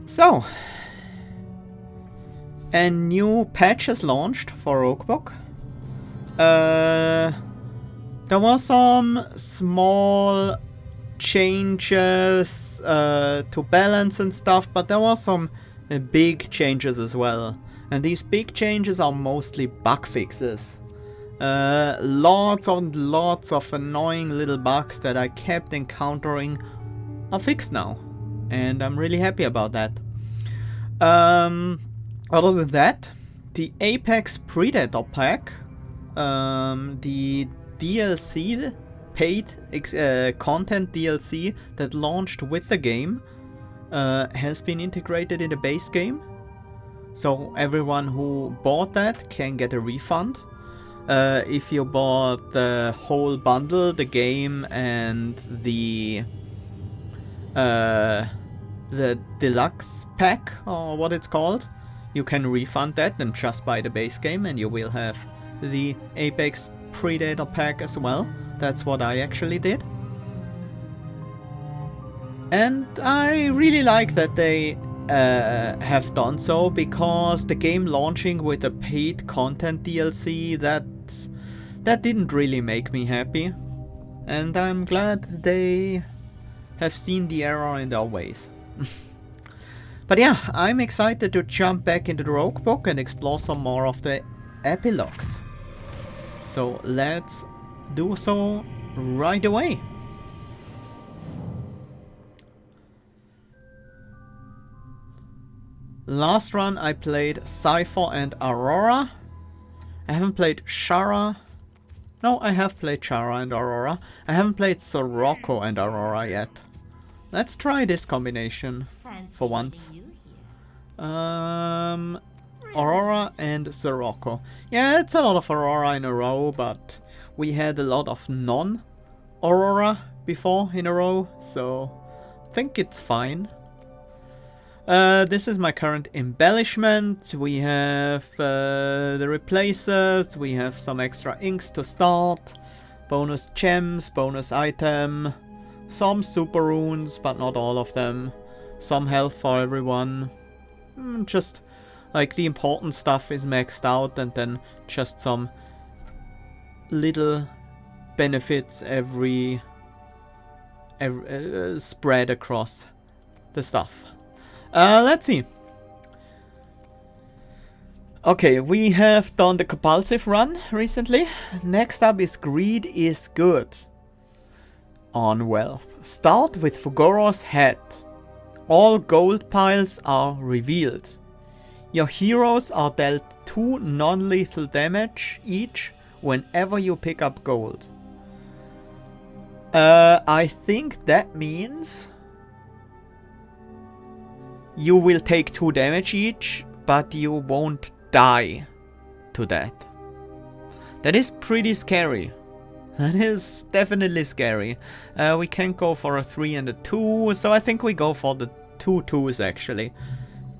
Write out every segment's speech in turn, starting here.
So, a new patch is launched for Roguebook. There were some small changes to balance and stuff, but there were some big changes as well. And these big changes are mostly bug fixes. Lots and lots of annoying little bugs that I kept encountering are fixed now. And I'm really happy about that. Other than that, the Apex Predator pack, the DLC, paid content DLC that launched with the game, has been integrated in the base game. So everyone who bought that can get a refund. If you bought the whole bundle, the game and the deluxe pack, or what it's called, you can refund that and just buy the base game, and you will have the Apex Predator pack as well. That's what I actually did. And I really like that they have done so, because the game launching with a paid content DLC, that didn't really make me happy. And I'm glad they have seen the error in their ways. But yeah, I'm excited to jump back into the Roguebook and explore some more of the epilogues. So let's do so right away. Last run I played Cypher and Aurora. I haven't played Shara. No, I have played Shara and Aurora. I haven't played Sorocco and Aurora yet. Let's try this combination for once. Aurora and Sorocco. Yeah, it's a lot of Aurora in a row, but we had a lot of non-Aurora before in a row, so I think it's fine. This is my current embellishment. We have the replacers, we have some extra inks to start, bonus gems, bonus item, some super runes, but not all of them, some health for everyone. Just like the important stuff is maxed out, and then just some little benefits every spread across the stuff. Let's see. Okay, we have done the compulsive run recently. Next up is Greed is Good. On wealth. Start with Fugoro's head. All gold piles are revealed. Your heroes are dealt 2 non-lethal damage each whenever you pick up gold. I think that means you will take 2 damage each, but you won't die to that. That is pretty scary. That is definitely scary. We can go for a 3 and a 2, so I think we go for the 2 2s actually.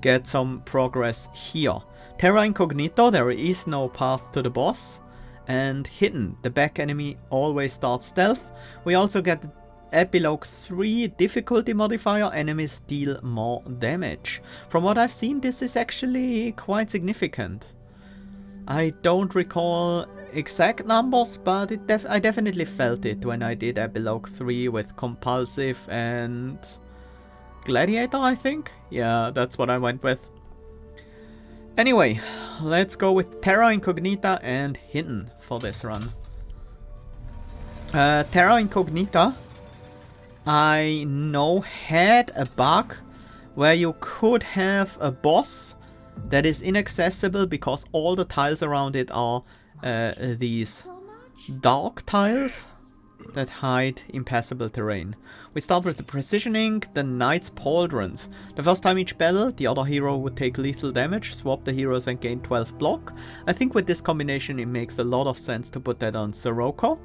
Get some progress here. Terra Incognito, there is no path to the boss. And Hidden, the back enemy always starts stealth. We also get the Epilogue 3 difficulty modifier, enemies deal more damage. From what I've seen, this is actually quite significant. I don't recall exact numbers, but I definitely felt it when I did Epilogue 3 with Compulsive and Gladiator, I think? Yeah, that's what I went with. Anyway, let's go with Terra Incognita and Hidden for this run. Terra Incognita, I know, had a bug where you could have a boss that is inaccessible because all the tiles around it are these dark tiles that hide impassable terrain. We start with the Precisioning, the Knight's Pauldrons. The first time each battle, the other hero would take lethal damage, swap the heroes and gain 12 block. I think with this combination it makes a lot of sense to put that on Sorocco.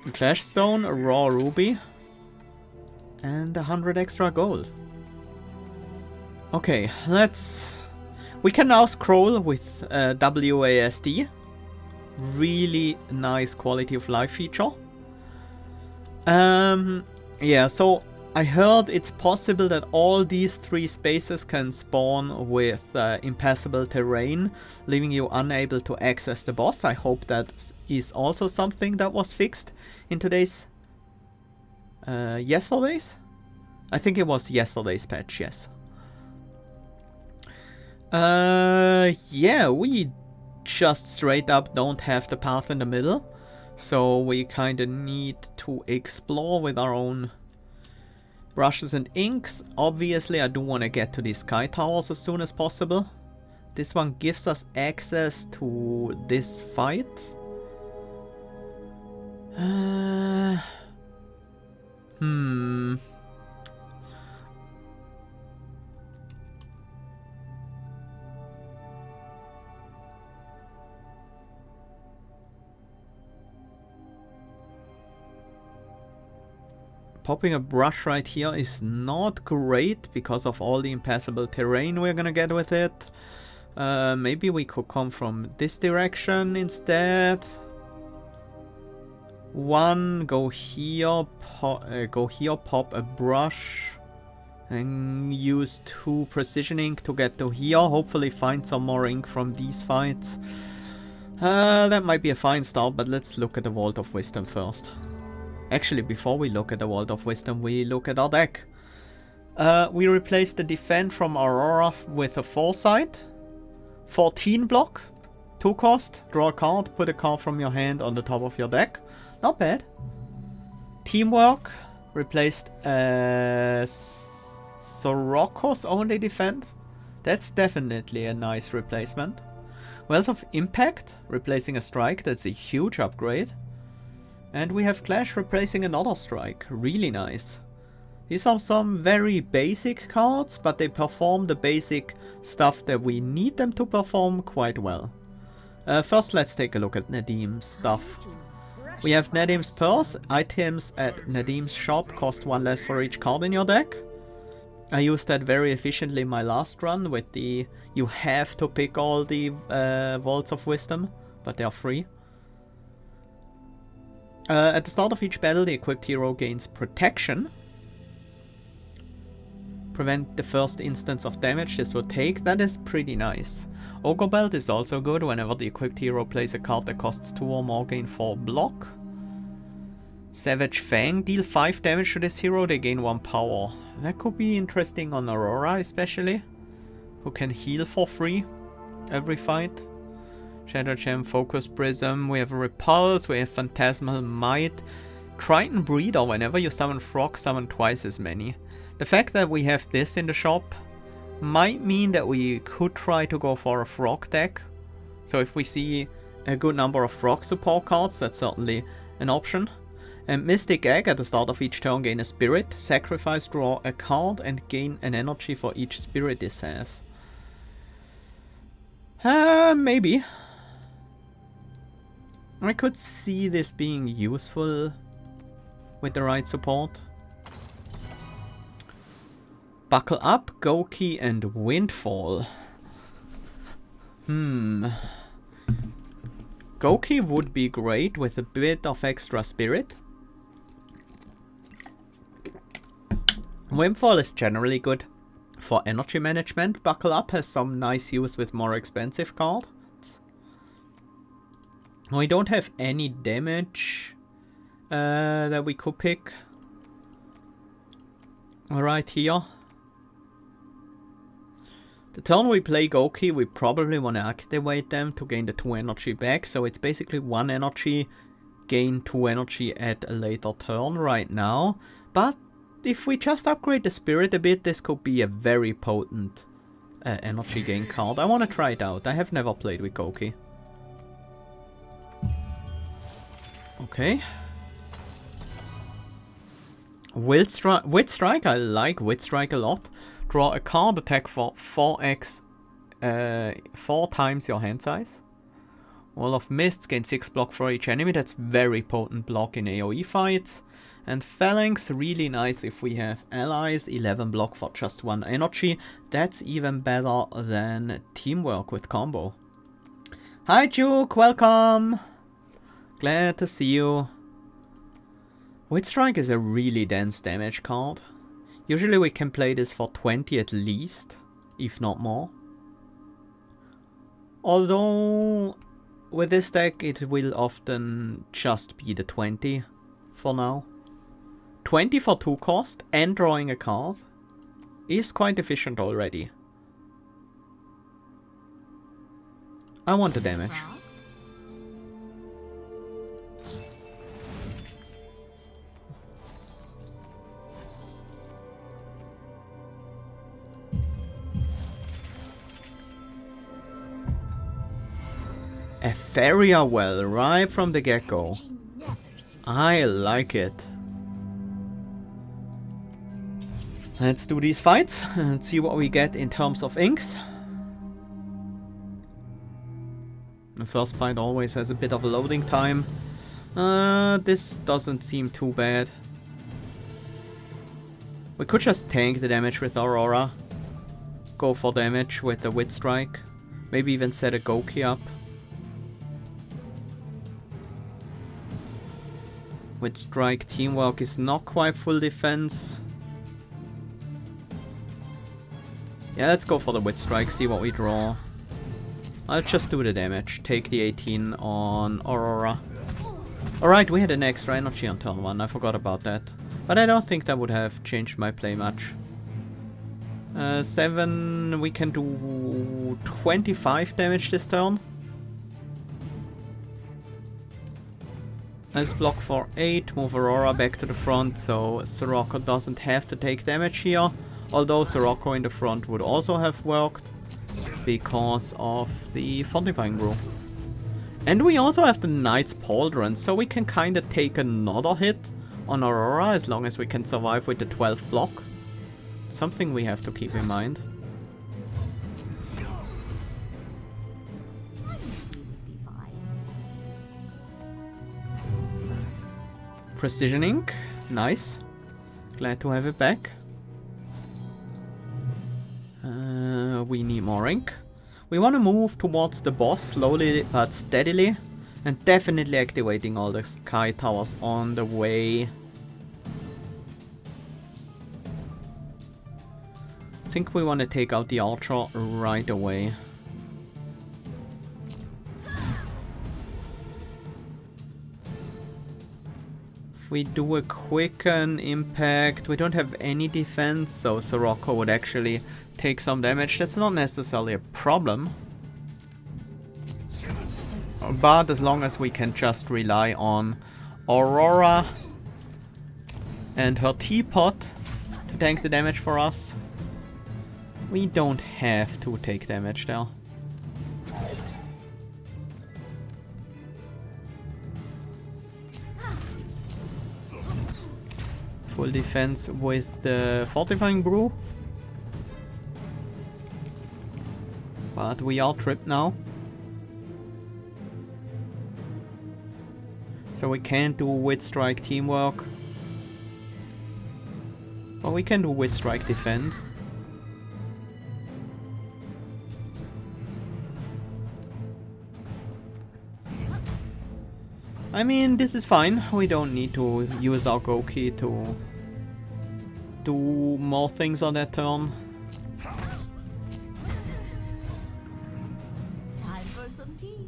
Clashstone, a Raw Ruby, and 100 extra gold. Okay, we can now scroll with WASD. Really nice quality of life feature. Yeah, so I heard it's possible that all these 3 spaces can spawn with impassable terrain, leaving you unable to access the boss. I hope that is also something that was fixed in today's... yesterday's? I think it was yesterday's patch, yes. Yeah, we just straight up don't have the path in the middle. So we kinda need to explore with our own brushes and inks. Obviously, I do want to get to these sky towers as soon as possible. This one gives us access to this fight. Popping a brush right here is not great because of all the impassable terrain we're gonna get with it. Maybe we could come from this direction instead. Go here, pop a brush, and use 2 precision ink to get to here. Hopefully find some more ink from these fights. That might be a fine start, but let's look at the Vault of Wisdom first. Actually, before we look at the Vault of Wisdom, we look at our deck. We replaced the Defend from Aurora with a Foresight. 14 block, 2 cost, draw a card, put a card from your hand on the top of your deck. Not bad. Teamwork, replaced Sorocco's only Defend. That's definitely a nice replacement. Wealth of Impact, replacing a Strike, that's a huge upgrade. And we have Clash replacing another Strike, really nice. These are some very basic cards, but they perform the basic stuff that we need them to perform quite well. First, let's take a look at Nadim's stuff. We have Nadim's Purse. Items at Nadim's shop cost 1 less for each card in your deck. I used that very efficiently in my last run with the... You have to pick all the Vaults of Wisdom, but they are free. At the start of each battle, the equipped hero gains Protection. Prevent the first instance of damage this would take. That is pretty nice. Ogre Belt is also good. Whenever the equipped hero plays a card that costs 2 or more, gain 4 block. Savage Fang. Deal 5 damage to this hero, they gain 1 power. That could be interesting on Aurora especially, who can heal for free every fight. Shadow Gem, Focus Prism, we have Repulse, we have Phantasmal Might. Triton Breeder, whenever you summon Frog, summon twice as many. The fact that we have this in the shop might mean that we could try to go for a Frog deck. So if we see a good number of Frog support cards, that's certainly an option. And Mystic Egg, at the start of each turn gain a Spirit, sacrifice, draw a card and gain an energy for each Spirit this has. Maybe. I could see this being useful with the right support. Buckle Up, Goki, and Windfall. Goki would be great with a bit of extra spirit. Windfall is generally good for energy management. Buckle Up has some nice use with more expensive cards. We don't have any damage that we could pick right here. The turn we play Goki, we probably want to activate them to gain the 2 energy back. So it's basically 1 energy, gain 2 energy at a later turn right now. But if we just upgrade the spirit a bit, this could be a very potent energy gain card. I want to try it out. I have never played with Goki. Okay. Wit Strike, I like Wit Strike a lot. Draw a card, attack for 4x, 4 times your hand size. Wall of Mists, gain 6 block for each enemy. That's very potent block in AoE fights. And Phalanx, really nice if we have allies. 11 block for just 1 energy. That's even better than Teamwork with combo. Hi Juke, welcome! Glad to see you. Wit Strike is a really dense damage card. Usually we can play this for 20 at least, if not more. Although with this deck it will often just be the 20 for now. 20 for 2 cost and drawing a card is quite efficient already. I want the damage. A Feria well, right from the get-go. I like it. Let's do these fights and see what we get in terms of inks. The first fight always has a bit of a loading time. This doesn't seem too bad. We could just tank the damage with Aurora. Go for damage with the Wit Strike. Maybe even set a Goki up. Wit Strike Teamwork is not quite full defense. Yeah, let's go for the Wit Strike, see what we draw. I'll just do the damage. Take the 18 on Aurora. Alright, we had an extra energy on turn 1, I forgot about that. But I don't think that would have changed my play much. 7, we can do 25 damage this turn. Let's block for 8, move Aurora back to the front so Sorocco doesn't have to take damage here. Although Sorocco in the front would also have worked because of the Fortifying Brew. And we also have the Knight's Pauldron, so we can kinda take another hit on Aurora as long as we can survive with the 12 block. Something we have to keep in mind. Precision Ink, nice. Glad to have it back. We need more ink. We want to move towards the boss slowly but steadily. And definitely activating all the sky towers on the way. I think we want to take out the Archer right away. If we do a quicken impact, we don't have any defense, so Sorocco would actually take some damage. That's not necessarily a problem. But as long as we can just rely on Aurora and her teapot to tank the damage for us, we don't have to take damage there. Full defense with the Fortifying Brew. But we are tripped now. So we can't do Wit Strike Teamwork. But we can do Wit Strike Defend. I mean, this is fine. We don't need to use our Goki to do more things on that turn. Time for some tea.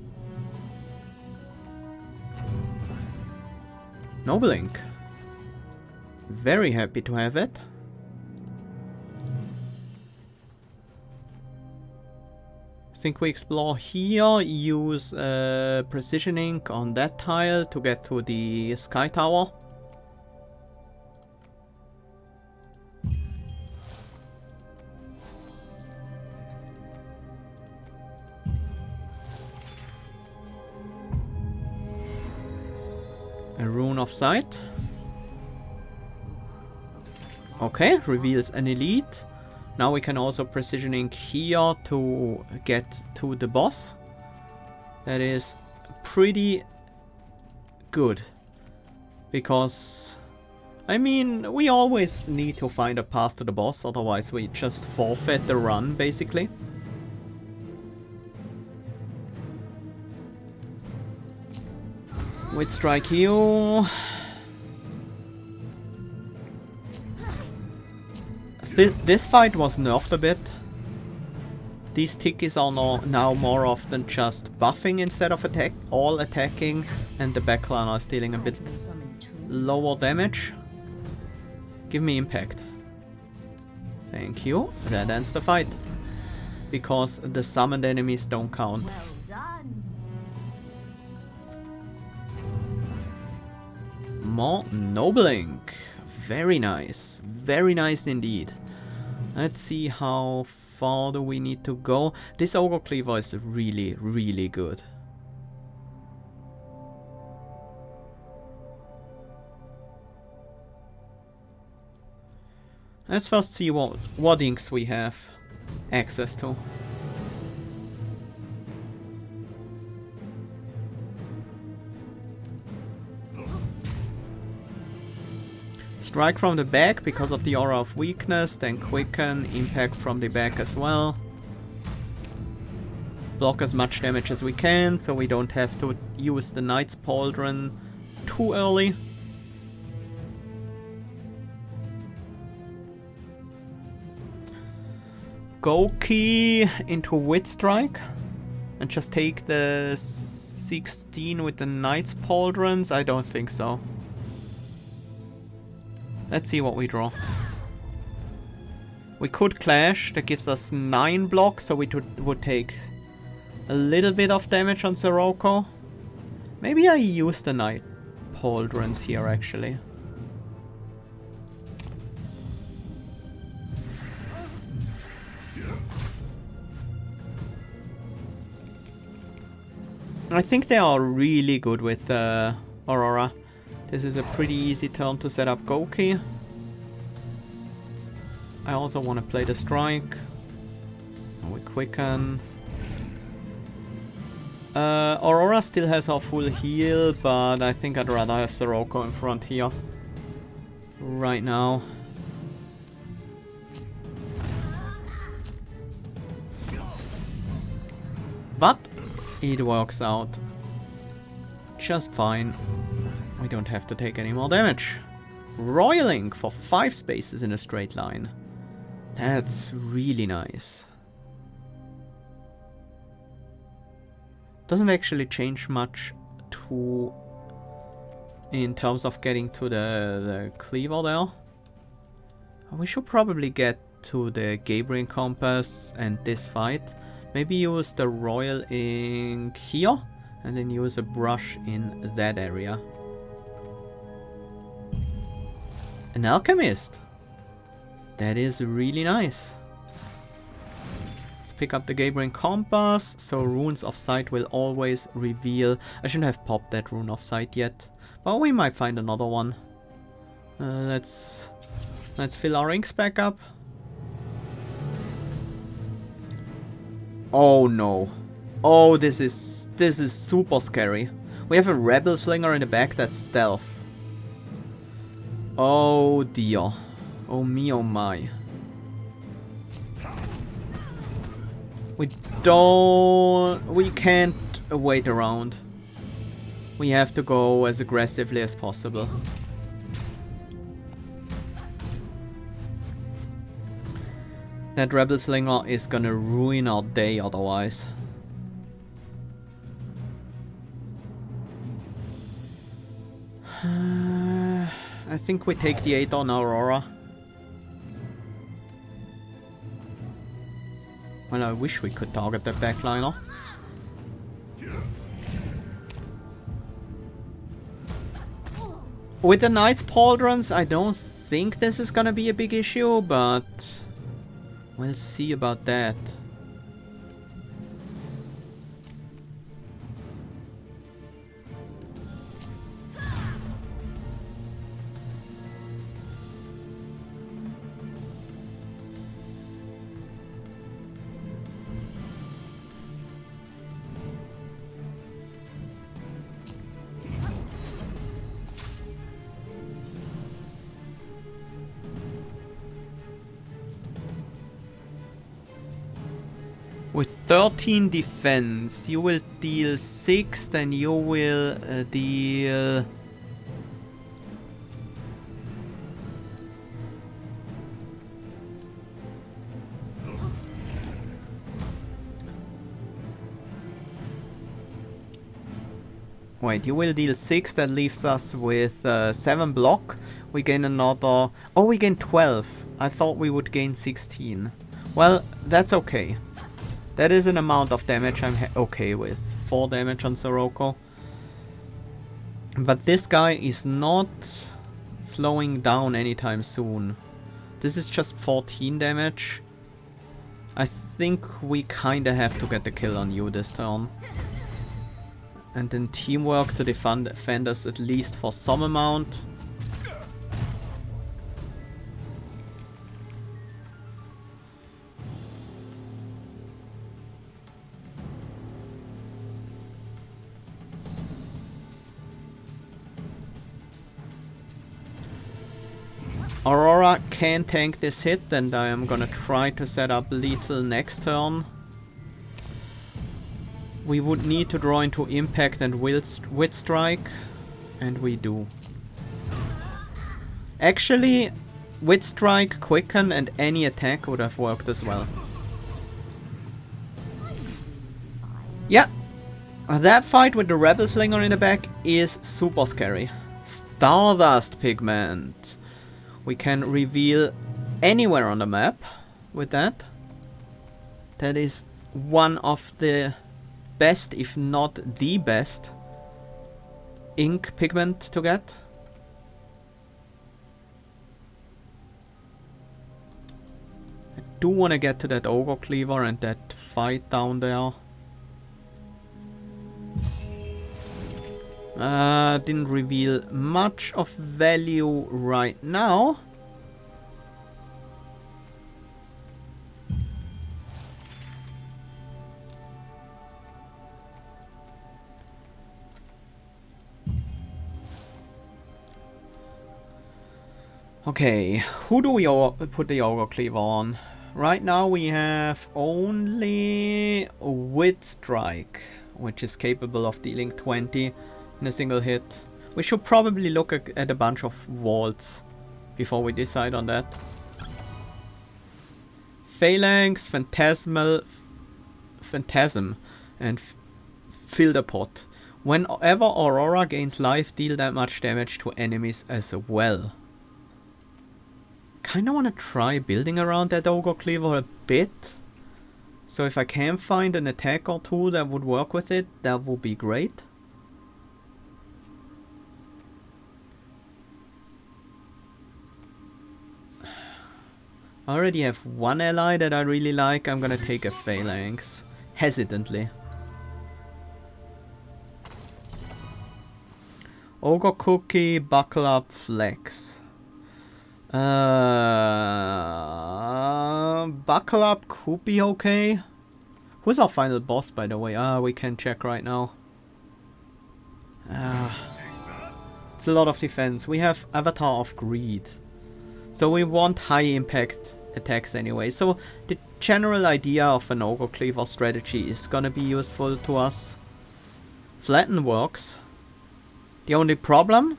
Noble Ink. Very happy to have it. I think we explore here, use Precision Ink on that tile to get to the Sky Tower. A Rune of Sight. Okay, reveals an elite. Now we can also Precision Ink here to get to the boss. That is pretty good. Because, I mean, we always need to find a path to the boss, otherwise we just forfeit the run, basically. Wit Strike you. This fight was nerfed a bit. These Tikis are now more often just buffing instead of all attacking, and the backline are dealing a bit lower damage. Give me impact. Thank you. That ends the fight. Because the summoned enemies don't count. More Nobling. Very nice. Very nice indeed. Let's see how far do we need to go. This Ogre Cleaver is really, really good. Let's first see what inks we have access to. Strike from the back because of the aura of weakness, then quicken, impact from the back as well. Block as much damage as we can so we don't have to use the Knight's Pauldron too early. Goki into Wit Strike and just take the 16 with the Knight's Pauldrons? I don't think so. Let's see what we draw. We could Clash, that gives us 9 blocks, so we would take a little bit of damage on Sorocco. Maybe I use the Knight Pauldrons here actually. I think they are really good with Aurora. This is a pretty easy turn to set up Goki. I also want to play the Strike. We quicken. Aurora still has her full heal, but I think I'd rather have Sorocco in front here. Right now. But it works out just fine. We don't have to take any more damage. Roiling for 5 spaces in a straight line. That's really nice. Doesn't actually change much to in terms of getting to the cleaver there. We should probably get to the Gabriel Compass and this fight. Maybe use the Royal Ink here and then use a brush in that area. An Alchemist. That is really nice. Let's pick up the Gabriel Compass, so Runes of Sight will always reveal. I shouldn't have popped that Rune of Sight yet, but we might find another one. Let's fill our inks back up. Oh no. Oh, this is super scary. We have a Rebel Slinger in the back that's stealth. Oh dear. Oh me, oh my. We can't wait around. We have to go as aggressively as possible. That Rebel Slinger is gonna ruin our day otherwise. I think we take the 8 on Aurora. Well, I wish we could target that backliner. With the Knight's Pauldrons, I don't think this is gonna be a big issue, but we'll see about that. With 13 defense, you will deal 6, then you will deal... Wait, you will deal 6, that leaves us with 7 block. We gain another... Oh, we gain 12. I thought we would gain 16. Well, that's okay. That is an amount of damage I'm okay with. 4 damage on Sorocco. But this guy is not slowing down anytime soon. This is just 14 damage. I think we kinda have to get the kill on you this turn. And then teamwork to defend us at least for some amount. Aurora can tank this hit, and I am gonna try to set up lethal next turn. We would need to draw into Impact and Wit Strike, and we do. Actually, Wit Strike, Quicken, and any attack would have worked as well. Yeah, that fight with the Rebel Slinger in the back is super scary. Stardust Pigment. We can reveal anywhere on the map with that. That is one of the best, if not the best, ink pigment to get. I do want to get to that Ogre Cleaver and that fight down there. Didn't reveal much of value right now. Okay, who do we put the Ogre Cleaver on? Right now we have only Wit Strike, which is capable of dealing 20 in a single hit. We should probably look at a bunch of vaults before we decide on that. Phalanx, Phantasm, and Fill the Pot. Whenever Aurora gains life, deal that much damage to enemies as well. Kinda wanna try building around that Ogre Cleaver a bit. So if I can find an attack or two that would work with it, that would be great. I already have one ally that I really like. I'm gonna take a Phalanx. Hesitantly. Ogre Cookie, Buckle Up, Flex. Buckle Up could be okay. Who's our final boss, by the way? We can check right now. It's a lot of defense. We have Avatar of Greed. So we want high impact attacks anyway. So the general idea of an Ogre Cleaver strategy is gonna be useful to us. Flatten works. The only problem?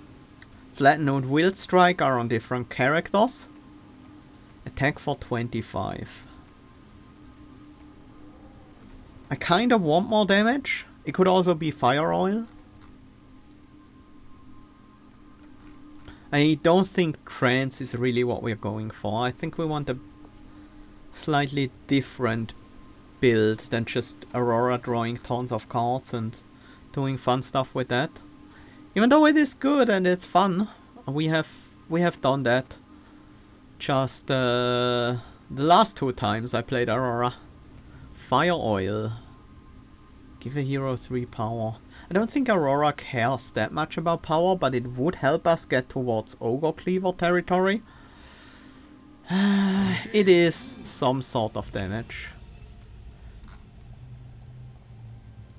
Flatten and Wild Strike are on different characters. Attack for 25. I kind of want more damage. It could also be Fire Oil. I don't think Trance is really what we're going for. I think we want a slightly different build than just Aurora drawing tons of cards and doing fun stuff with that. Even though it is good and it's fun, we have done that. Just the last 2 times I played Aurora. Fire Oil. Give a hero 3 power. I don't think Aurora cares that much about power, but it would help us get towards Ogre Cleaver territory. It is some sort of damage.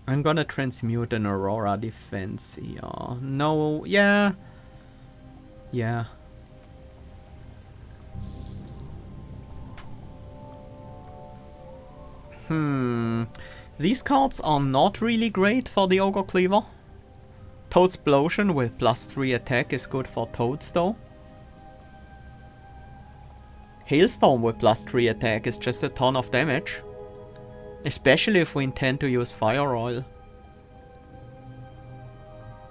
I'm gonna transmute an Aurora defense here. No, yeah. Yeah. These cards are not really great for the Ogre Cleaver. Toadsplosion with +3 attack is good for Toads though. Hailstorm with +3 attack is just a ton of damage. Especially if we intend to use Fire Oil.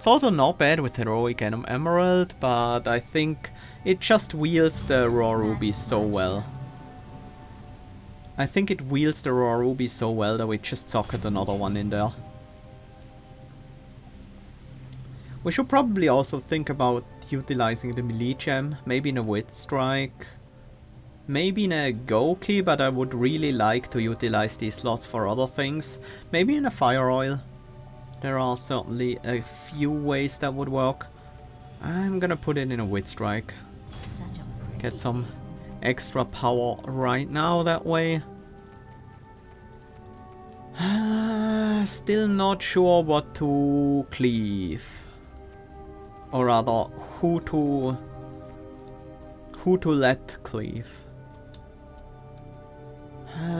It's also not bad with Heroic and Emerald, but I think it just wields the Raw Ruby so well. I think it wields the Raw Ruby so well that we just socket another one in there. We should probably also think about utilizing the melee gem, maybe in a Wit Strike, maybe in a Goki, but I would really like to utilize these slots for other things. Maybe in a Fire Oil. There are certainly a few ways that would work. I'm gonna put it in a Wit Strike. Get some extra power right now that way. Still not sure what to cleave. Or rather, who to let cleave.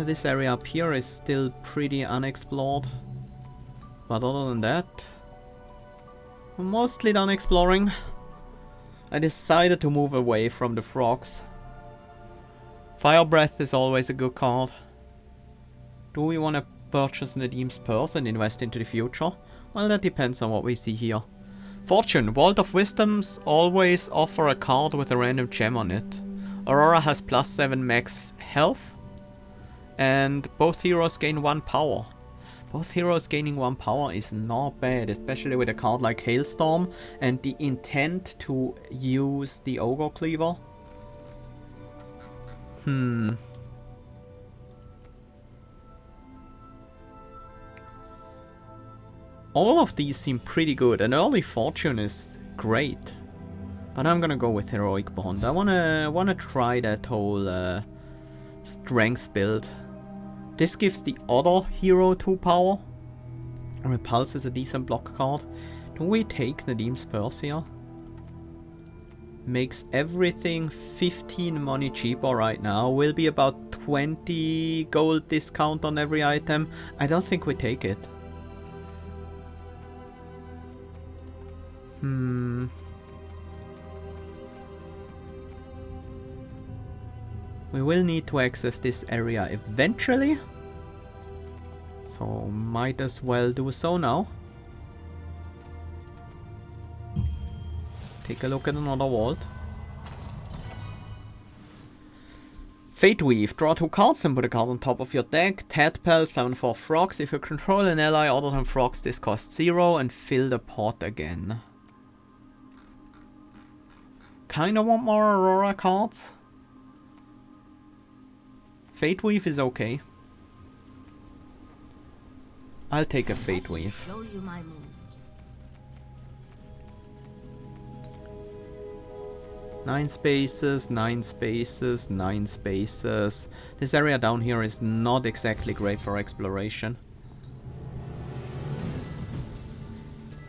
This area up here is still pretty unexplored. But other than that, we're mostly done exploring. I decided to move away from the frogs. Fire Breath is always a good card. Do we want to purchase Nadim's Purse and invest into the future? Well, that depends on what we see here. Fortune. Vault of Wisdoms always offer a card with a random gem on it. Aurora has +7 max health. And both heroes gain 1 power. Both heroes gaining 1 power is not bad, especially with a card like Hailstorm and the intent to use the Ogre Cleaver. All of these seem pretty good. An early Fortune is great. But I'm gonna go with Heroic Bond. I wanna try that whole strength build. This gives the other hero 2 power. Repulse is a decent block card. Do we take Nadim's Purse here? Makes everything 15 money cheaper right now. Will be about 20 gold discount on every item. I don't think we take it. We will need to access this area eventually. So might as well do so now. Take a look at another vault. Fate Weave. Draw 2 cards and put a card on top of your deck. Tadpole, summon 4 frogs. If you control an ally other than frogs, this costs 0 and fill the pot again. Kinda want more Aurora cards. Fate Weave is okay. I'll take a Fate Weave. Show you my moves. 9 spaces, 9 spaces, 9 spaces. This area down here is not exactly great for exploration.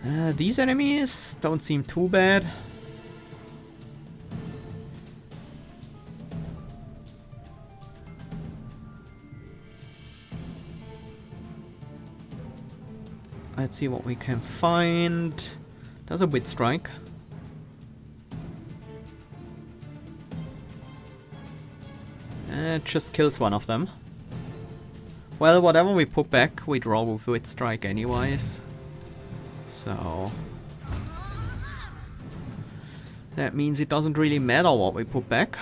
These enemies don't seem too bad. Let's see what we can find. There's a Wit Strike. It just kills one of them. Well, whatever we put back, we draw with Wit Strike anyways. So that means it doesn't really matter what we put back.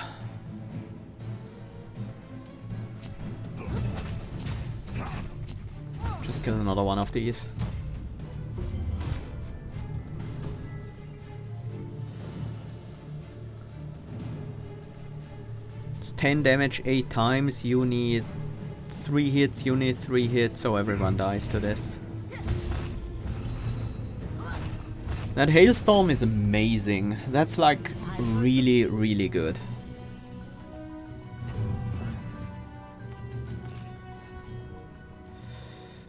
Just kill another one of these. It's 10 damage 8 times. You need 3 hits, you need 3 hits, so everyone dies to this. That Hailstorm is amazing. That's like really, really good.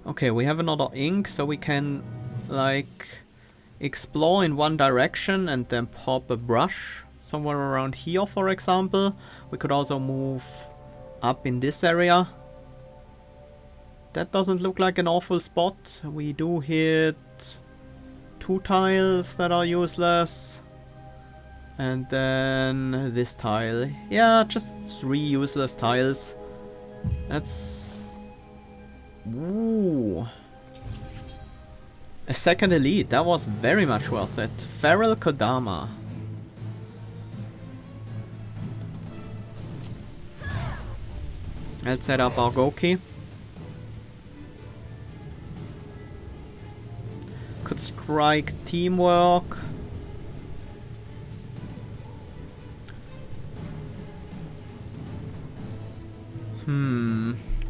Okay, we have another ink, so we can like explore in one direction and then pop a brush somewhere around here, for example. We could also move up in this area. That doesn't look like an awful spot. We do hit 2 tiles that are useless. And then this tile. Yeah, just 3 useless tiles. That's... Ooh. A second elite, that was very much worth it. Feral Kodama. Let's set up our Goki. Could strike teamwork.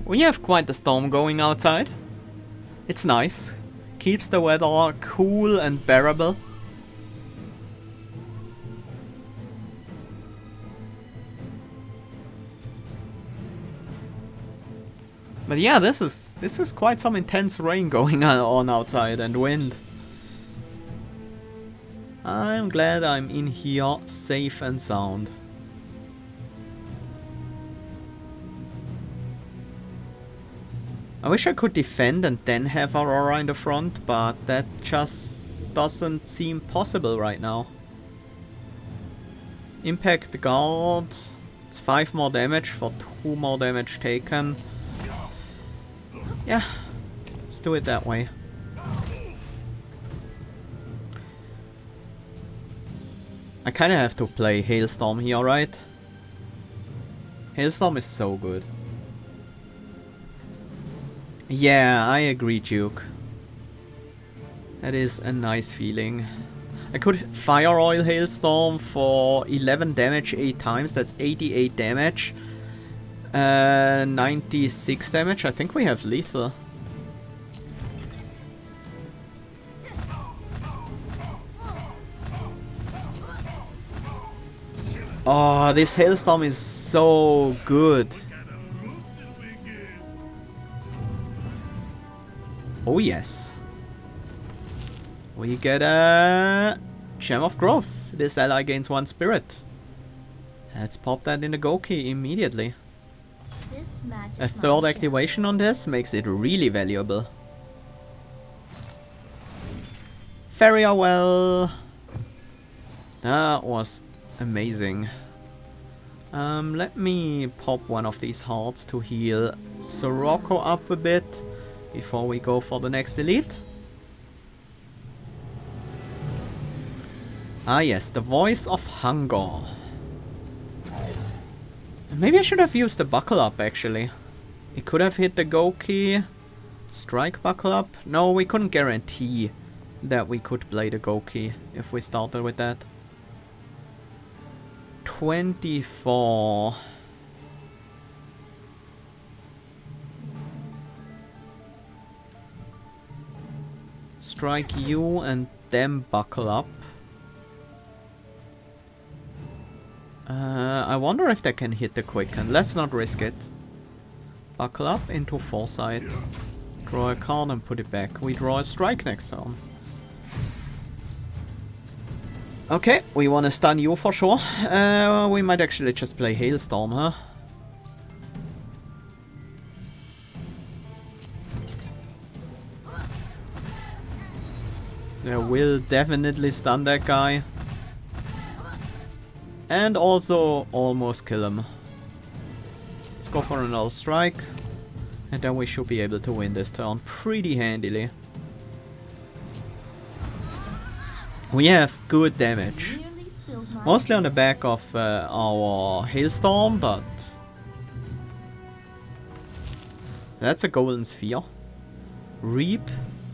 We have quite the storm going outside. It's nice. Keeps the weather cool and bearable. But yeah, this is quite some intense rain going on outside and wind. I'm glad I'm in here safe and sound. I wish I could defend and then have Aurora in the front, but that just doesn't seem possible right now. Impact the guard. It's 5 more damage for 2 more damage taken. Yeah, let's do it that way. I kinda have to play Hailstorm here, right? Hailstorm is so good. Yeah, I agree, Duke. That is a nice feeling. I could Fire Oil Hailstorm for 11 damage 8 times. That's 88 damage. 96 damage. I think we have lethal. Oh, this Hailstorm is so good. Oh yes. We get a Gem of Growth. This ally gains 1 spirit. Let's pop that in the Goki immediately. A 3rd activation on this makes it really valuable. Very well. That was amazing. Let me pop one of these hearts to heal Sorocco up a bit before we go for the next elite. Ah yes, the Voice of Hunger. Maybe I should have used the Buckle Up actually. It could have hit the Goki. Strike Buckle Up? No, we couldn't guarantee that we could play the Goki if we started with that. 24. Strike you and then Buckle Up. I wonder if they can hit the Quicken. Let's not risk it. Buckle Up into Foresight. Draw a card and put it back. We draw a strike next turn. Okay, we want to stun you for sure. We might actually just play Hailstorm, huh? Will definitely stun that guy. And also almost kill him. Let's go for another strike. And then we should be able to win this turn pretty handily. We have good damage. Mostly on the back of our Hailstorm, but that's a golden sphere. Reap,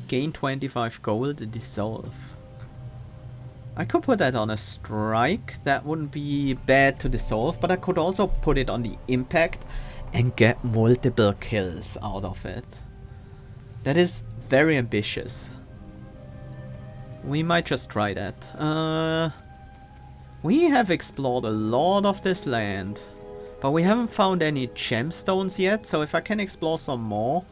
gain 25 gold, dissolve. I could put that on a strike. That wouldn't be bad to dissolve, but I could also put it on the impact and get multiple kills out of it. That is very ambitious. We might just try that. We have explored a lot of this land, but we haven't found any gemstones yet, so if I can explore some more,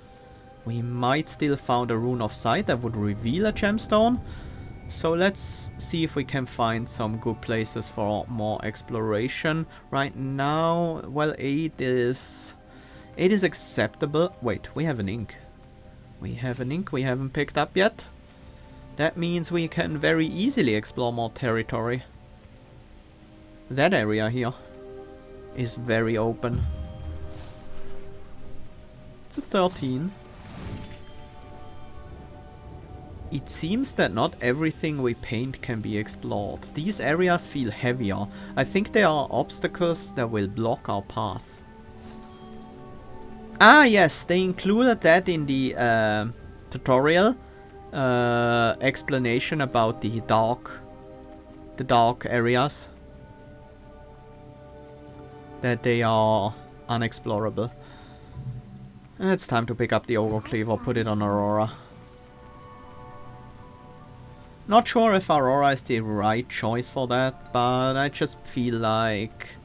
we might still find a Rune of Sight that would reveal a gemstone. So let's see if we can find some good places for more exploration. Right now, well, 8 is acceptable. Wait, we have an ink. We have an ink we haven't picked up yet. That means we can very easily explore more territory. That area here is very open. It's a 13. It seems that not everything we paint can be explored. These areas feel heavier. I think there are obstacles that will block our path. Ah yes, they included that in the tutorial explanation about the dark areas. That they are unexplorable. It's time to pick up the Ogre Cleaver, put it on Aurora. Not sure if Aurora is the right choice for that, but I just feel like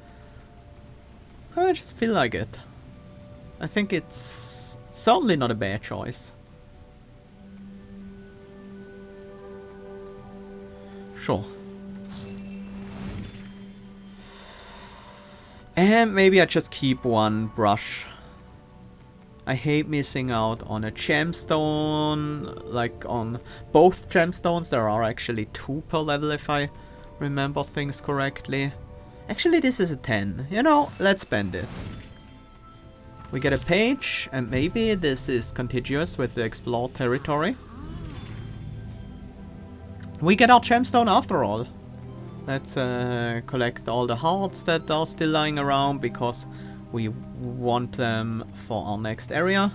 it. I think it's certainly not a bad choice. Sure. And maybe I just keep one brush. I hate missing out on a gemstone, like on both gemstones. There are actually 2 per level if I remember things correctly. Actually this is a 10, you know, let's spend it. We get a page and maybe this is contiguous with the explored territory. We get our gemstone after all. Let's collect all the hearts that are still lying around because we want them for our next area.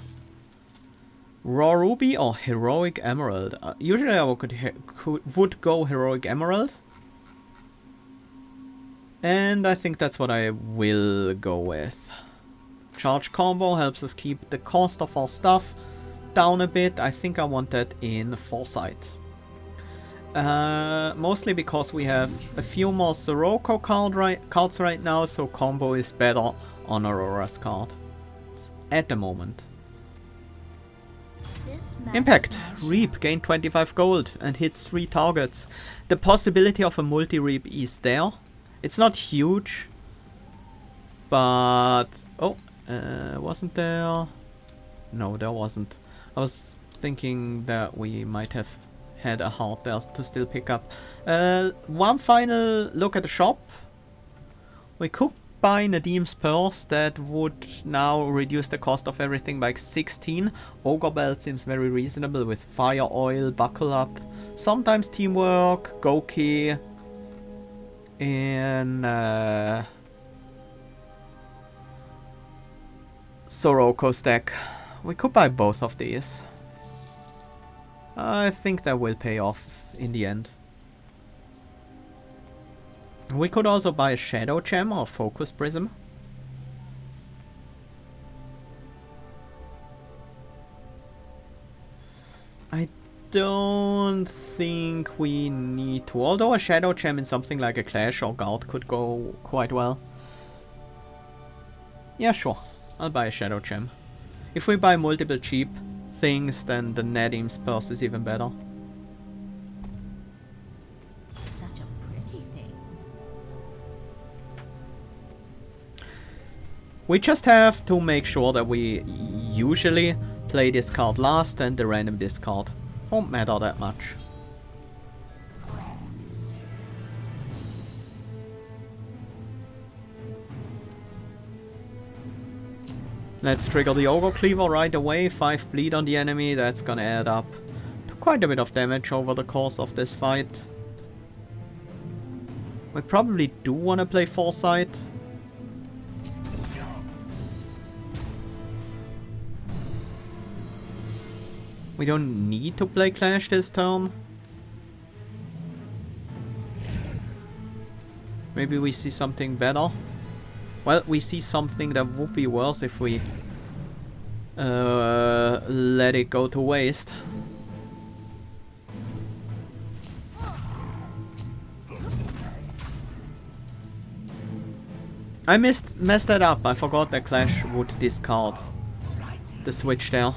Raw ruby or heroic emerald? Usually I would go heroic emerald. And I think that's what I will go with. Charge combo helps us keep the cost of our stuff down a bit. I think I want that in foresight. Mostly because we have a few more Sorocco cards right now, so combo is better on Aurora's card at the moment. Impact. Reap. Gain 25 gold and hits 3 targets. The possibility of a multi-reap is there. It's not huge. But... oh, wasn't there? No, there wasn't. I was thinking that we might have had a heart there to still pick up. One final look at the shop. We could buy Nadim's purse. That would now reduce the cost of everything by 16. Ogre belt seems very reasonable with fire oil, buckle up, sometimes teamwork, go key, and Sorocco stack. We could buy both of these. I think that will pay off in the end. We could also buy a shadow gem or focus prism. I don't think we need to, although a shadow gem in something like a clash or guard could go quite well. Yeah, sure. I'll buy a shadow gem. If we buy multiple cheap things, then the Nadim's purse is even better. Such a pretty thing. We just have to make sure that we usually play this card last and the random discard won't matter that much. Let's trigger the Ogre Cleaver right away. 5 bleed on the enemy. That's gonna add up to quite a bit of damage over the course of this fight. We probably do want to play Foresight. We don't need to play Clash this turn. Maybe we see something better. Well, we see something that would be worse if we let it go to waste. I messed that up. I forgot that Clash would discard the switch there.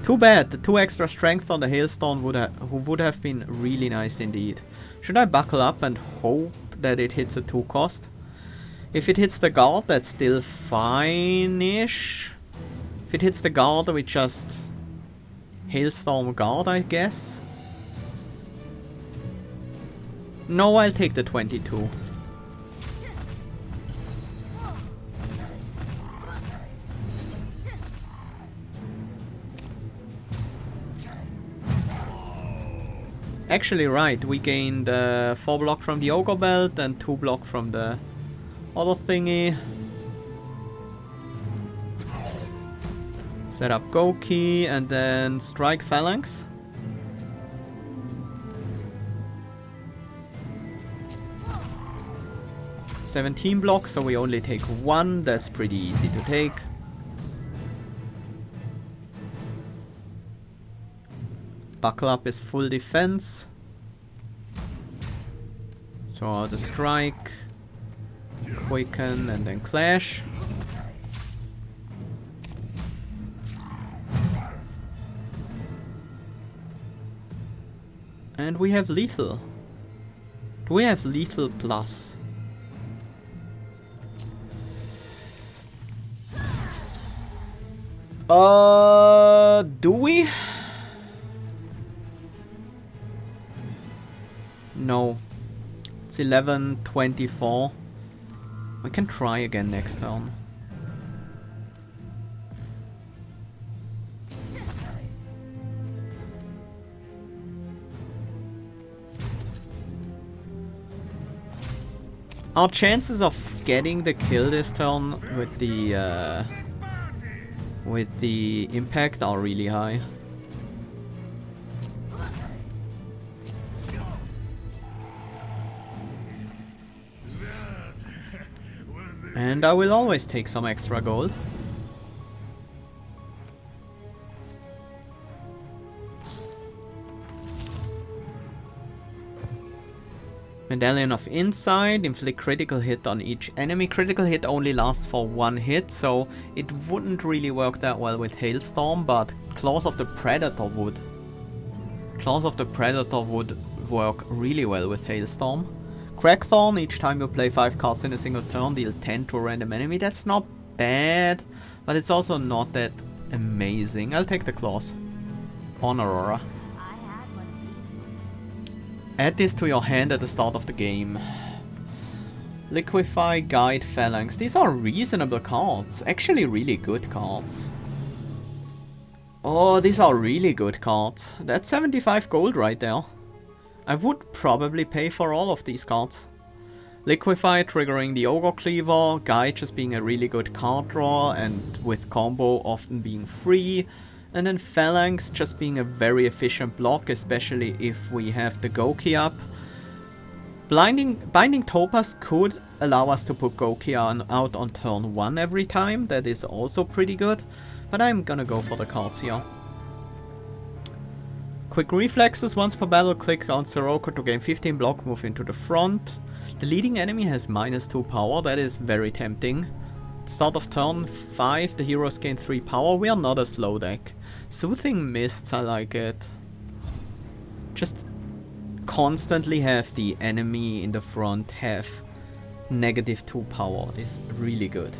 Too bad. The 2 extra strength on the Hailstone would have been really nice indeed. Should I buckle up and hope that it hits a 2 cost? If it hits the guard, that's still fine-ish. If it hits the guard, we just Hailstorm guard, I guess. No, I'll take the 22. Actually, right, we gained 4 block from the Ogre belt and 2 block from the other thingy. Set up Goki and then strike Phalanx. $17 blocks, so we only take 1. That's pretty easy to take. Buckle up is full defense. So the strike, quicken, and then clash. And we have lethal. Do we have lethal plus? Do we? No. It's 11:24. We can try again next turn. Our chances of getting the kill this turn with the impact are really high. And I will always take some extra gold. Medallion of Insight, inflict critical hit on each enemy. Critical hit only lasts for 1 hit, so it wouldn't really work that well with Hailstorm, but Claws of the Predator would. Claws of the Predator would work really well with Hailstorm. Crackthorn, each time you play 5 cards in a single turn, deal 10 to a random enemy. That's not bad, but it's also not that amazing. I'll take the Claws on Aurora. Add this to your hand at the start of the game. Liquefy, Guide, Phalanx. These are reasonable cards. Actually really good cards. Oh, these are really good cards. That's 75 gold right there. I would probably pay for all of these cards. Liquefy triggering the Ogre Cleaver. Guide just being a really good card draw and with combo often being free. And then Phalanx just being a very efficient block, especially if we have the Goki up. Binding Topaz could allow us to put Goki out on turn 1 every time. That is also pretty good. But I'm gonna go for the cards here. Quick Reflexes. Once per battle, click on Sorocco to gain 15 block, move into the front. The leading enemy has -2 power. That is very tempting. Start of turn 5, the heroes gain 3 power. We are not a slow deck. Soothing Mists, I like it. Just constantly have the enemy in the front have -2 power is really good.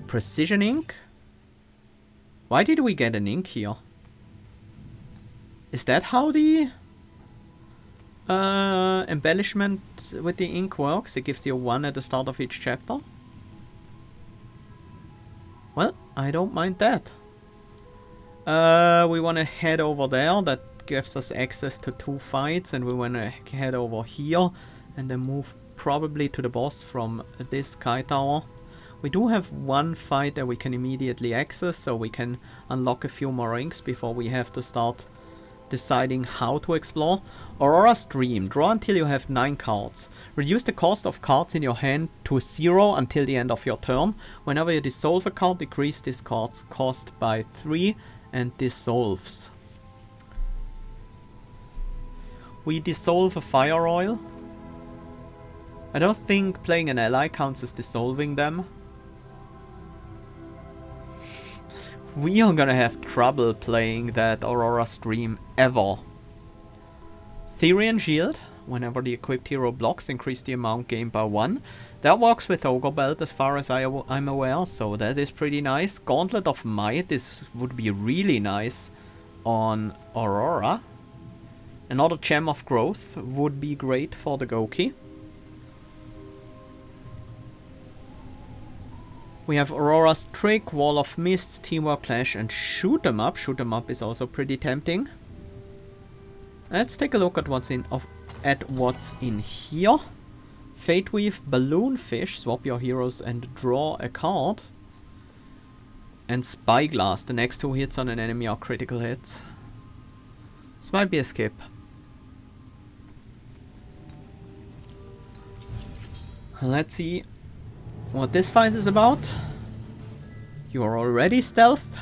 Precision Ink? Why did we get an ink here? Is that how the embellishment with the ink works? It gives you 1 at the start of each chapter? Well, I don't mind that. We want to head over there. That gives us access to 2 fights, and we want to head over here and then move probably to the boss from this Sky Tower. We do have 1 fight that we can immediately access, so we can unlock a few more inks before we have to start deciding how to explore. Aurora Stream. Draw until you have 9 cards. Reduce the cost of cards in your hand to 0 until the end of your turn. Whenever you dissolve a card, decrease this card's cost by 3 and dissolves. We dissolve a Fire Oil. I don't think playing an ally counts as dissolving them. We are gonna have trouble playing that Aurora Stream ever. Therian Shield. Whenever the equipped hero blocks, increase the amount gained by 1. That works with Ogre Belt as far as I'm aware, so that is pretty nice. Gauntlet of Might. This would be really nice on Aurora. Another Gem of Growth would be great for the Goki. We have Aurora's Trick, Wall of Mists, Teamwork Clash, and Shoot 'em Up. Shoot 'em Up is also pretty tempting. Let's take a look at what's in here. Fate Weave, Balloon Fish, swap your heroes and draw a card. And Spyglass, the next 2 hits on an enemy are critical hits. This might be a skip. Let's see what this fight is about. You are already stealth.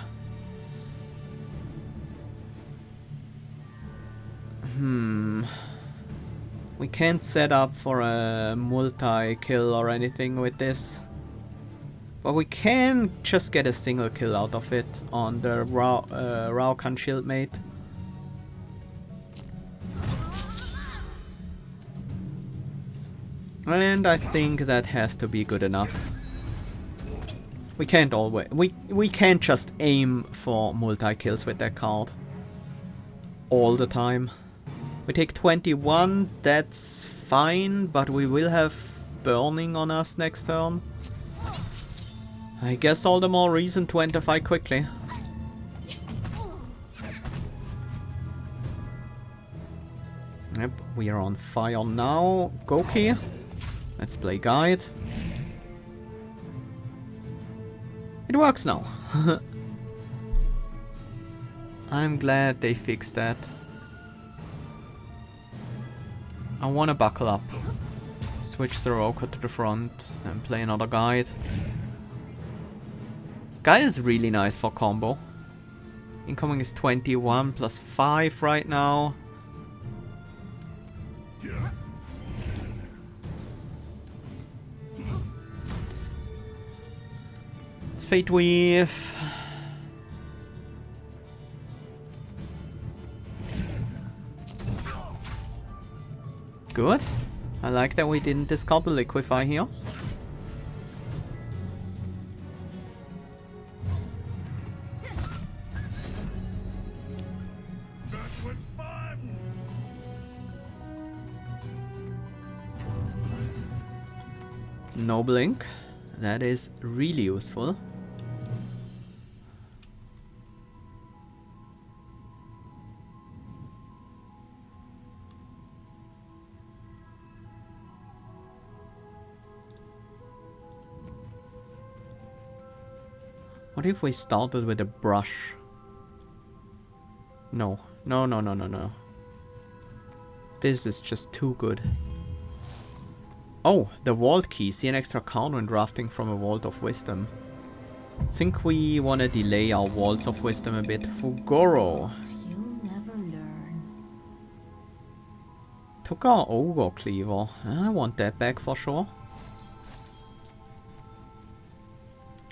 We can't set up for a multi-kill or anything with this. But we can just get a single kill out of it on the Raukan Shieldmate. And I think that has to be good enough. We can't always... We can't just aim for multi-kills with that card. All the time. We take 21, that's fine, but we will have burning on us next turn. I guess all the more reason to enter fight quickly. Yep, we are on fire now. Goki. Let's play guide. It works now. I'm glad they fixed that. I wanna buckle up. Switch Sorocco to the front and play another guide. Guide is really nice for combo. Incoming is 21 plus 5 right now. It's Fate Weave. Good. I like that we didn't discard the Liquify here. That was fun. No blink. That is really useful. What if we started with a brush? No. No, no, no, no, no. This is just too good. Oh, the Vault Key. See an extra card when drafting from a Vault of Wisdom. Think we want to delay our Vaults of Wisdom a bit. Fugoro. You'll never learn. Took our Ogre Cleaver. I want that back for sure.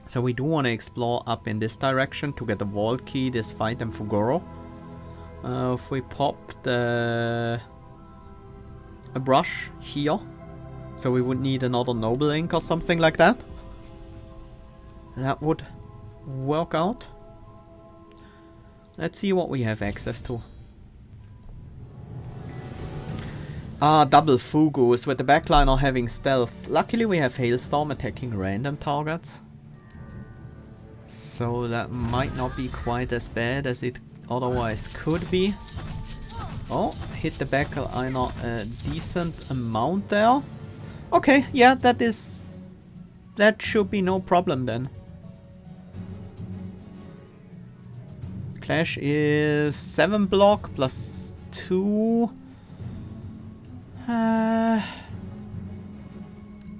So we do want to explore up in this direction to get the Vault Key, this fight, and Fugoro. If we pop a brush here, so we would need another Noble Ink or something like that. That would work out. Let's see what we have access to. Double Fugus with the backliner having stealth. Luckily we have Hailstorm attacking random targets. So that might not be quite as bad as it otherwise could be. Oh, hit the backliner a decent amount there. Okay, yeah, that should be no problem then. Clash is 7 block plus 2.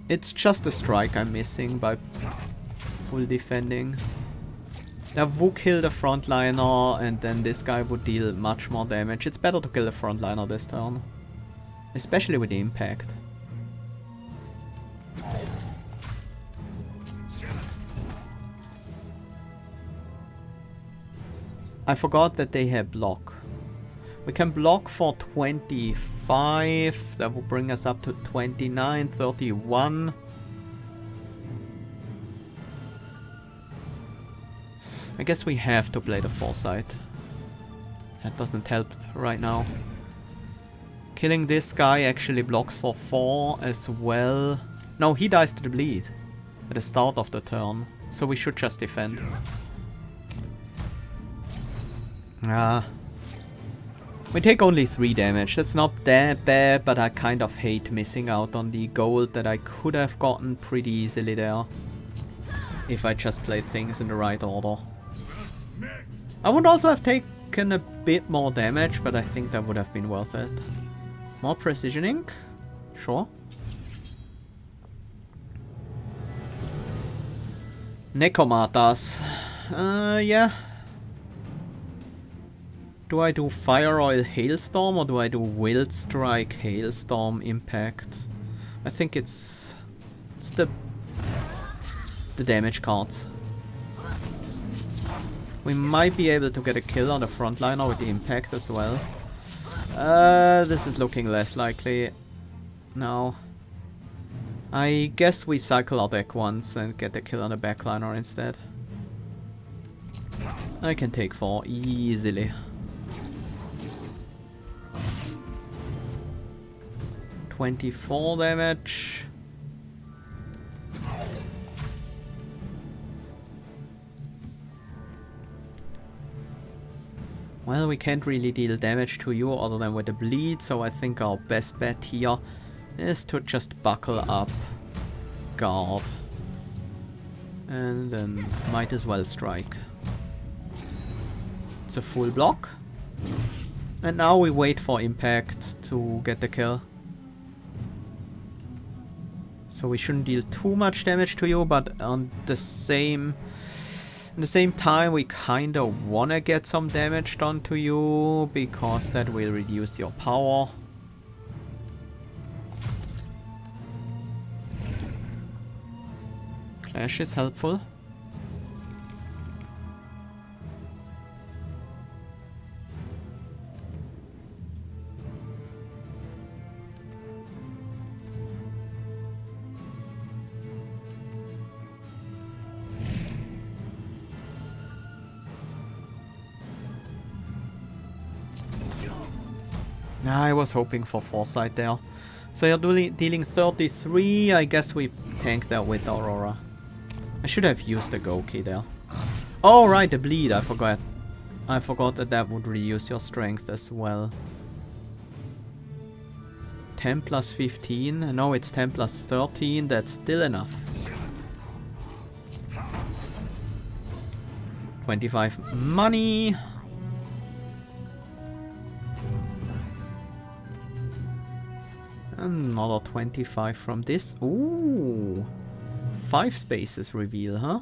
It's just a strike I'm missing by full defending. That would kill the frontliner, and then this guy would deal much more damage. It's better to kill the frontliner this turn. Especially with the impact. I forgot that they have block. We can block for 25. That will bring us up to 29, 31. I guess we have to play the Foresight. That doesn't help right now. Killing this guy actually blocks for 4 as well. No, he dies to the bleed at the start of the turn. So we should just defend. We take only 3 damage. That's not that bad, but I kind of hate missing out on the gold that I could have gotten pretty easily there. If I just played things in the right order. I would also have taken a bit more damage, but I think that would have been worth it. More precisioning? Sure. Nekomatas. Yeah. Do I do Fire Oil Hailstorm or do I do Wild Strike Hailstorm Impact? I think it's the damage cards. We might be able to get a kill on the frontliner with the impact as well. This is looking less likely now. I guess we cycle our deck once and get the kill on the backliner instead. I can take 4 easily. 24 damage. Well, we can't really deal damage to you other than with the bleed, so I think our best bet here is to just buckle up, guard, and then might as well strike. It's a full block. And now we wait for impact to get the kill. So we shouldn't deal too much damage to you, but on the same time we kinda wanna get some damage done to you, because that will reduce your power. Clash is helpful. I was hoping for foresight there. So you're dealing 33. I guess we tank that with Aurora. I should have used the go key there. Oh right, the bleed, I forgot. I forgot that that would reduce your strength as well. 10 plus 15. No, it's 10 plus 13. That's still enough. 25 money. Another 25 from this. Ooh. 5 spaces reveal, huh?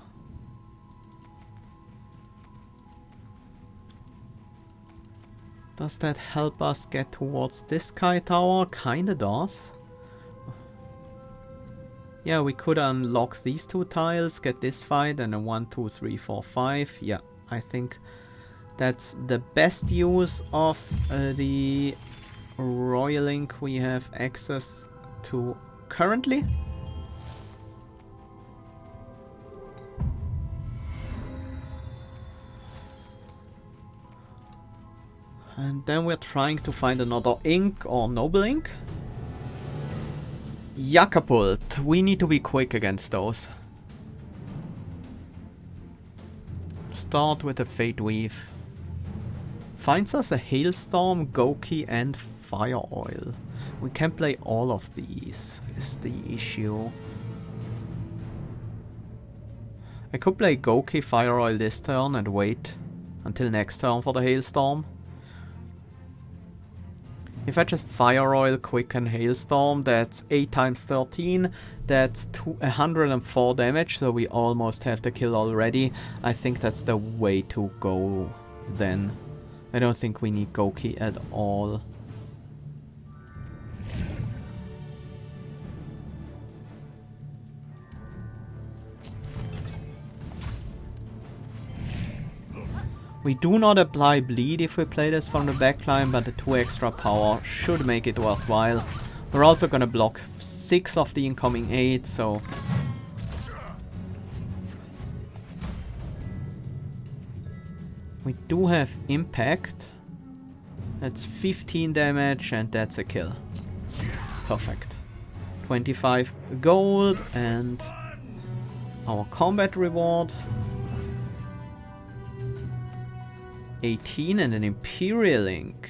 Does that help us get towards this sky tower? Kinda does. Yeah, we could unlock these 2 tiles, get this fight, and a 1, 2, 3, 4, 5. Yeah, I think that's the best use of the Royal Link we have access to currently. And then we're trying to find another ink or noble ink. Yakapult. We need to be quick against those. Start with a Fate Weave. Finds us a Hailstorm, Goki and Fire Oil. We can play all of these, is the issue. I could play Goki, Fire Oil this turn and wait until next turn for the Hailstorm. If I just Fire Oil, Quick and Hailstorm, that's 8 times 13, that's 104 damage, so we almost have the kill already. I think that's the way to go then. I don't think we need Goki at all. We do not apply bleed if we play this from the backline, but the 2 extra power should make it worthwhile. We're also gonna block 6 of the incoming 8, so... We do have impact. That's 15 damage and that's a kill. Perfect. 25 gold and our combat reward. 18 and an Imperial Ink.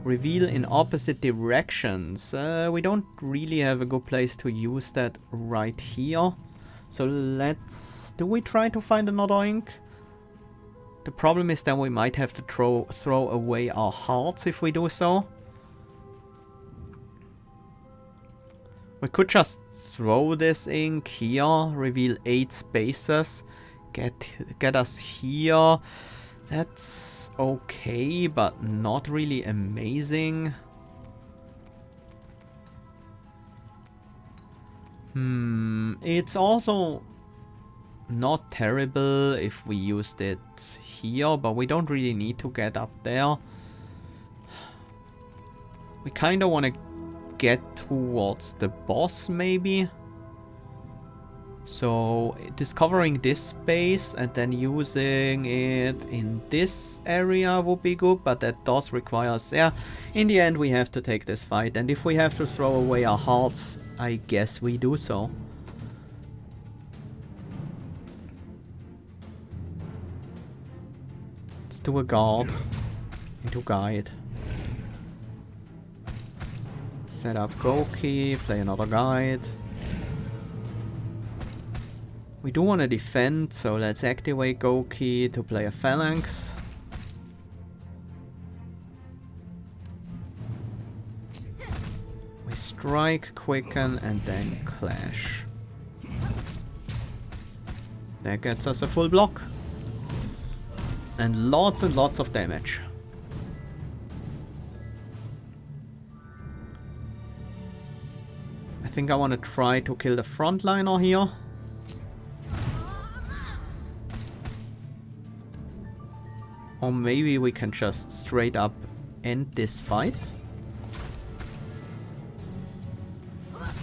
Reveal in opposite directions. We don't really have a good place to use that right here. So let's... Do we try to find another ink? The problem is that we might have to throw away our hearts if we do so. We could just throw this ink here, reveal 8 spaces, get us here. That's okay, but not really amazing. It's also not terrible if we used it here, but we don't really need to get up there. We kind of want to get towards the boss, maybe. So discovering this space and then using it in this area would be good, but that does require us, yeah, in the end we have to take this fight, and if we have to throw away our hearts, I guess we do so. Let's do a guard into guide. Set up go key, play another guide. We do want to defend, so let's activate go key to play a phalanx. We strike, quicken, and then clash. That gets us a full block. And lots of damage. I think I want to try to kill the frontliner here. Or maybe we can just straight up end this fight.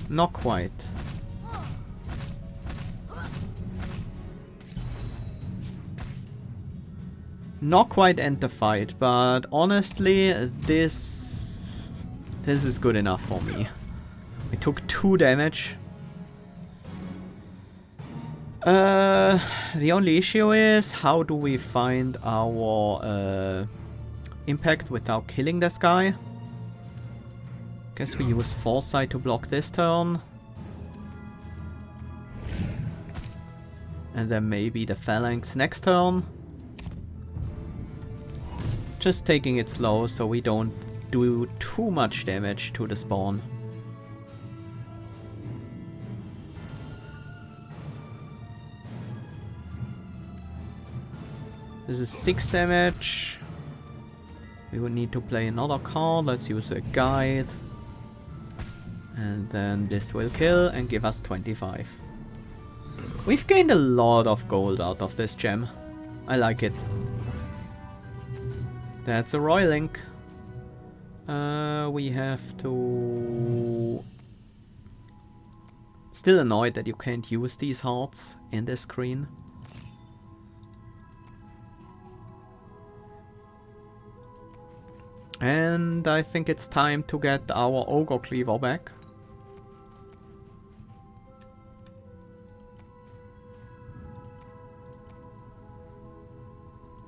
Not quite. Not quite end the fight, but honestly, this is good enough for me. We took 2 damage. The only issue is, how do we find our impact without killing this guy? Guess we use Foresight to block this turn. And then maybe the Phalanx next turn. Just taking it slow so we don't do too much damage to the spawn. This is 6 damage. We would need to play another card. Let's use a guide. And then this will kill and give us 25. We've gained a lot of gold out of this gem. I like it. That's a Royal Link. We have to... Still annoyed that you can't use these hearts in this screen. And I think it's time to get our Ogre Cleaver back.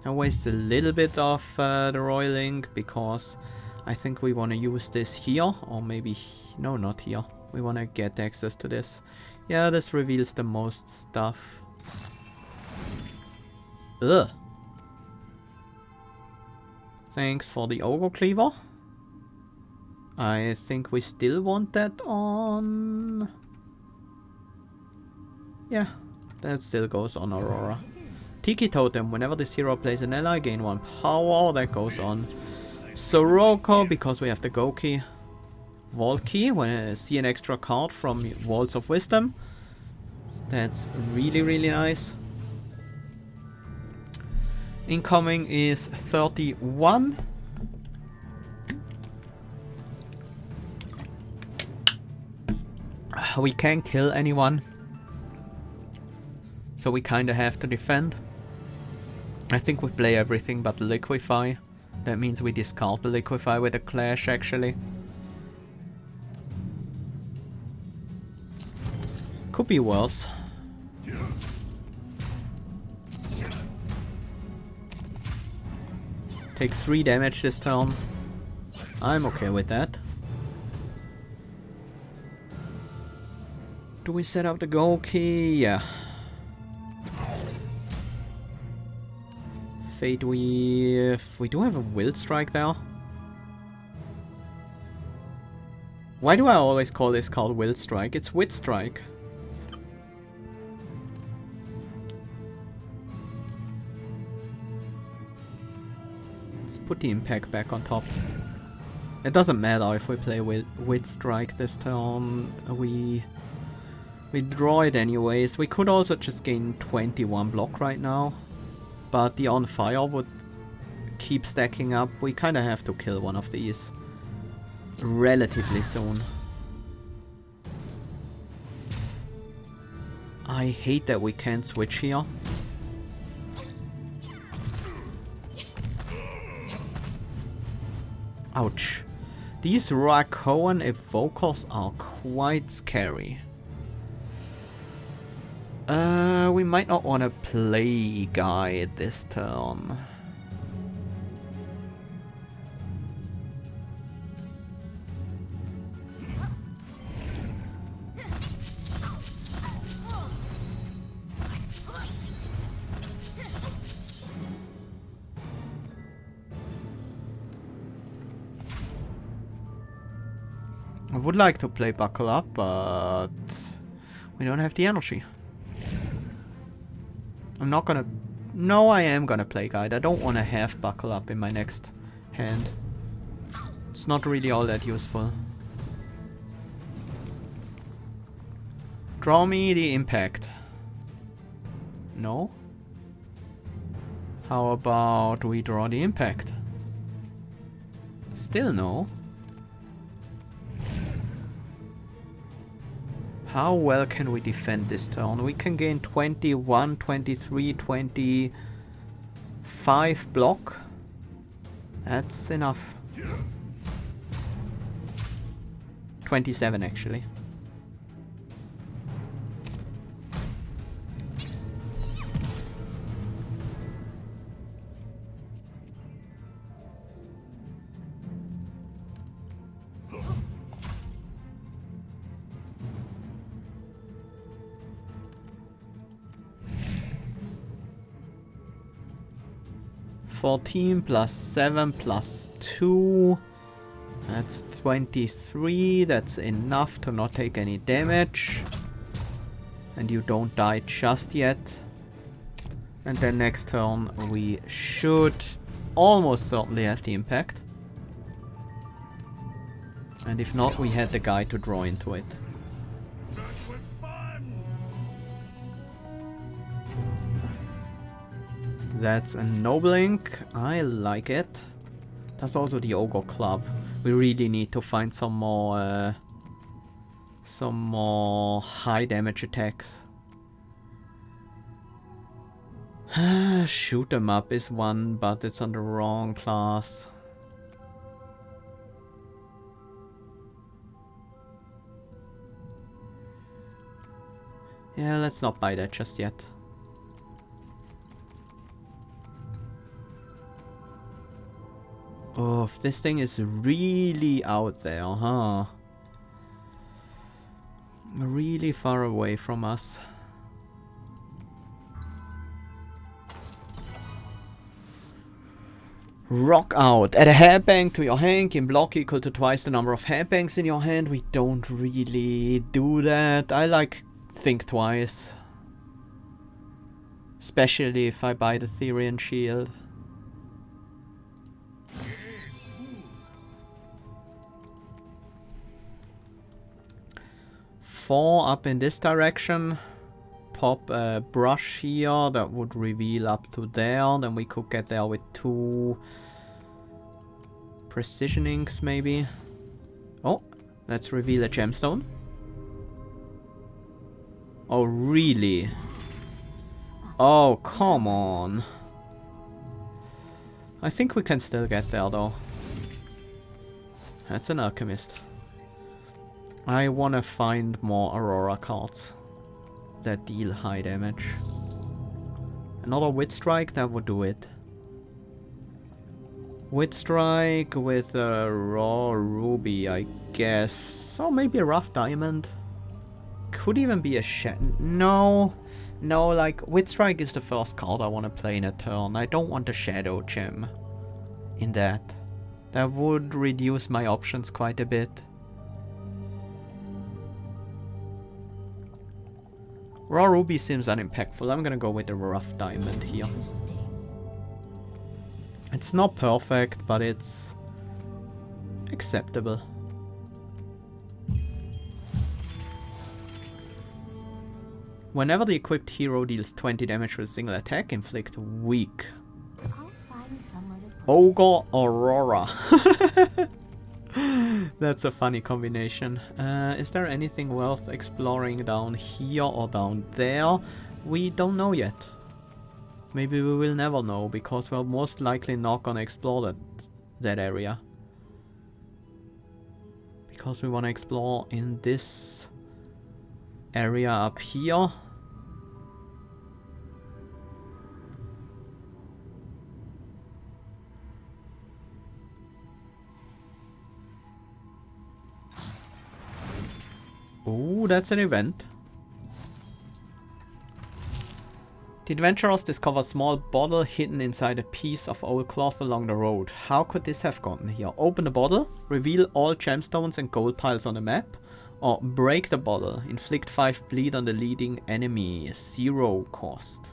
I waste a little bit of the Royal Ink because I think we want to use this here, or maybe... no, not here. We want to get access to this. Yeah, this reveals the most stuff. Ugh. Thanks for the Ogre Cleaver. I think we still want that on... yeah, that still goes on Aurora. Tiki Totem, whenever this hero plays an ally, gain 1 power, that goes on Sorocco, because we have the Go Key. Vault Key, when I see an extra card from Vaults of Wisdom. That's really, really nice. Incoming is 31. We can't kill anyone, so we kinda have to defend. I think we play everything but Liquefy. That means we discard the Liquefy with a Clash, actually. Could be worse. Take 3 damage this turn. I'm okay with that. Do we set up the go key? Yeah. Fate Weave. We do have a Will Strike there. Why do I always call this called Will Strike? It's Wit Strike. Let's put the impact back on top. It doesn't matter if we play Wit Strike this turn. We draw it anyways. We could also just gain 21 block right now. But the On Fire would keep stacking up. We kind of have to kill one of these relatively soon. I hate that we can't switch here. Ouch. These Rakoan evokers are quite scary. We might not want to play Guy this turn. I would like to play Buckle Up, but we don't have the energy. I'm not gonna... No, I am gonna play Guide. I don't want to have Buckle Up in my next hand. It's not really all that useful. Draw me the Impact. No? How about we draw the Impact? Still no. How well can we defend this turn? We can gain 21, 23, 25 block. That's enough. 27 actually. $14 plus 7 plus 2. That's 23. That's enough to not take any damage. And you don't die just yet. And then next turn we should almost certainly have the Impact. And if not, we had the guy to draw into it. That's a Noblink. I like it. That's also the Ogre Club. We really need to find some more high damage attacks. Shoot 'em up is one, but it's on the wrong class. Yeah, let's not buy that just yet. Oh, this thing is really out there, huh? Really far away from us. Rock out. Add a hairbang to your hand. Gain block equal to twice the number of hairbangs in your hand. We don't really do that. I like think twice. Especially if I buy the Therian Shield. Four up in this direction. Pop a brush here that would reveal up to there. Then we could get there with 2 precision inks maybe. Oh, let's reveal a gemstone. Oh, really? Oh, come on. I think we can still get there though. That's an alchemist. I wanna find more Aurora cards that deal high damage. Another Wit Strike, that would do it. Wit Strike with a raw ruby, I guess. Or maybe a rough diamond. Could even be a no. No, like, Wit Strike is the first card I want to play in a turn. I don't want a shadow gem in that. That would reduce my options quite a bit. Raw ruby seems unimpactful. I'm gonna go with a rough diamond here. It's not perfect, but it's acceptable. Whenever the equipped hero deals 20 damage with a single attack, inflict weak. Ogre Aurora. That's a funny combination. Is there anything worth exploring down here or down there? We don't know yet. Maybe we will never know, because we're most likely not gonna explore that area. Because we wanna explore in this area up here. Ooh, that's an event. The adventurers discover a small bottle hidden inside a piece of old cloth along the road. How could this have gotten here? Open the bottle, reveal all gemstones and gold piles on the map, or break the bottle, inflict 5 bleed on the leading enemy, 0 cost.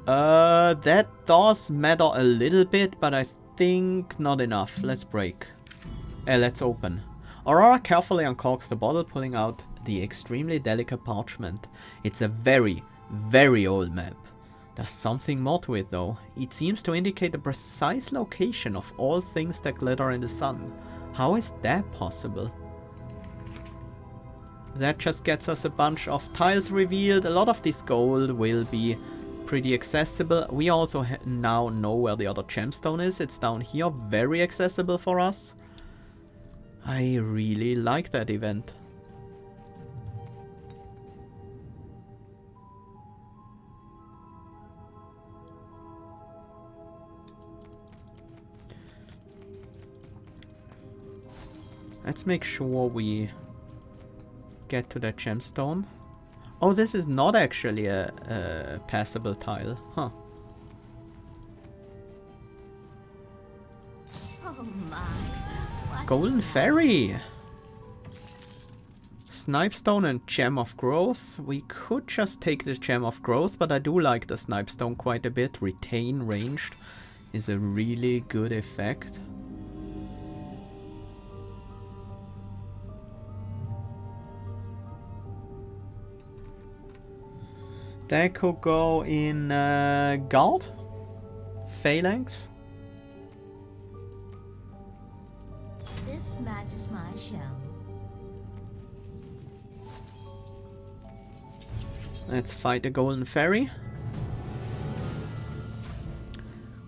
That does matter a little bit, but I think not enough. Let's break. Let's open. Aurora carefully uncorks the bottle, pulling out the extremely delicate parchment. It's a very, very old map. There's something more to it though. It seems to indicate the precise location of all things that glitter in the sun. How is that possible? That just gets us a bunch of tiles revealed. A lot of this gold will be pretty accessible. We also now know where the other gemstone is. It's down here, very accessible for us. I really like that event. Let's make sure we get to that gemstone. Oh, this is not actually a passable tile. Huh. Oh my. Golden Fairy! Snipestone and Gem of Growth. We could just take the Gem of Growth, but I do like the Snipestone quite a bit. Retain ranged is a really good effect. That could go in Guard? Phalanx? This matches my shell. Let's fight the Golden Fairy.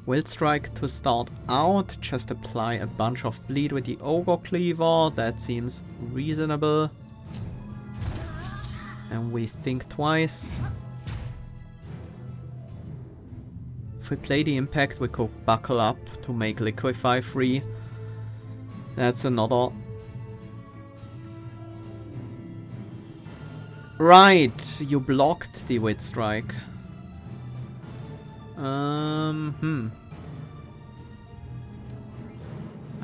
Will Strike to start out. Just apply a bunch of bleed with the Ogre Cleaver. That seems reasonable. And we think twice. If we play the impact, we could buckle up to make Liquefy free. That's another... Right, you blocked the Wit Strike. I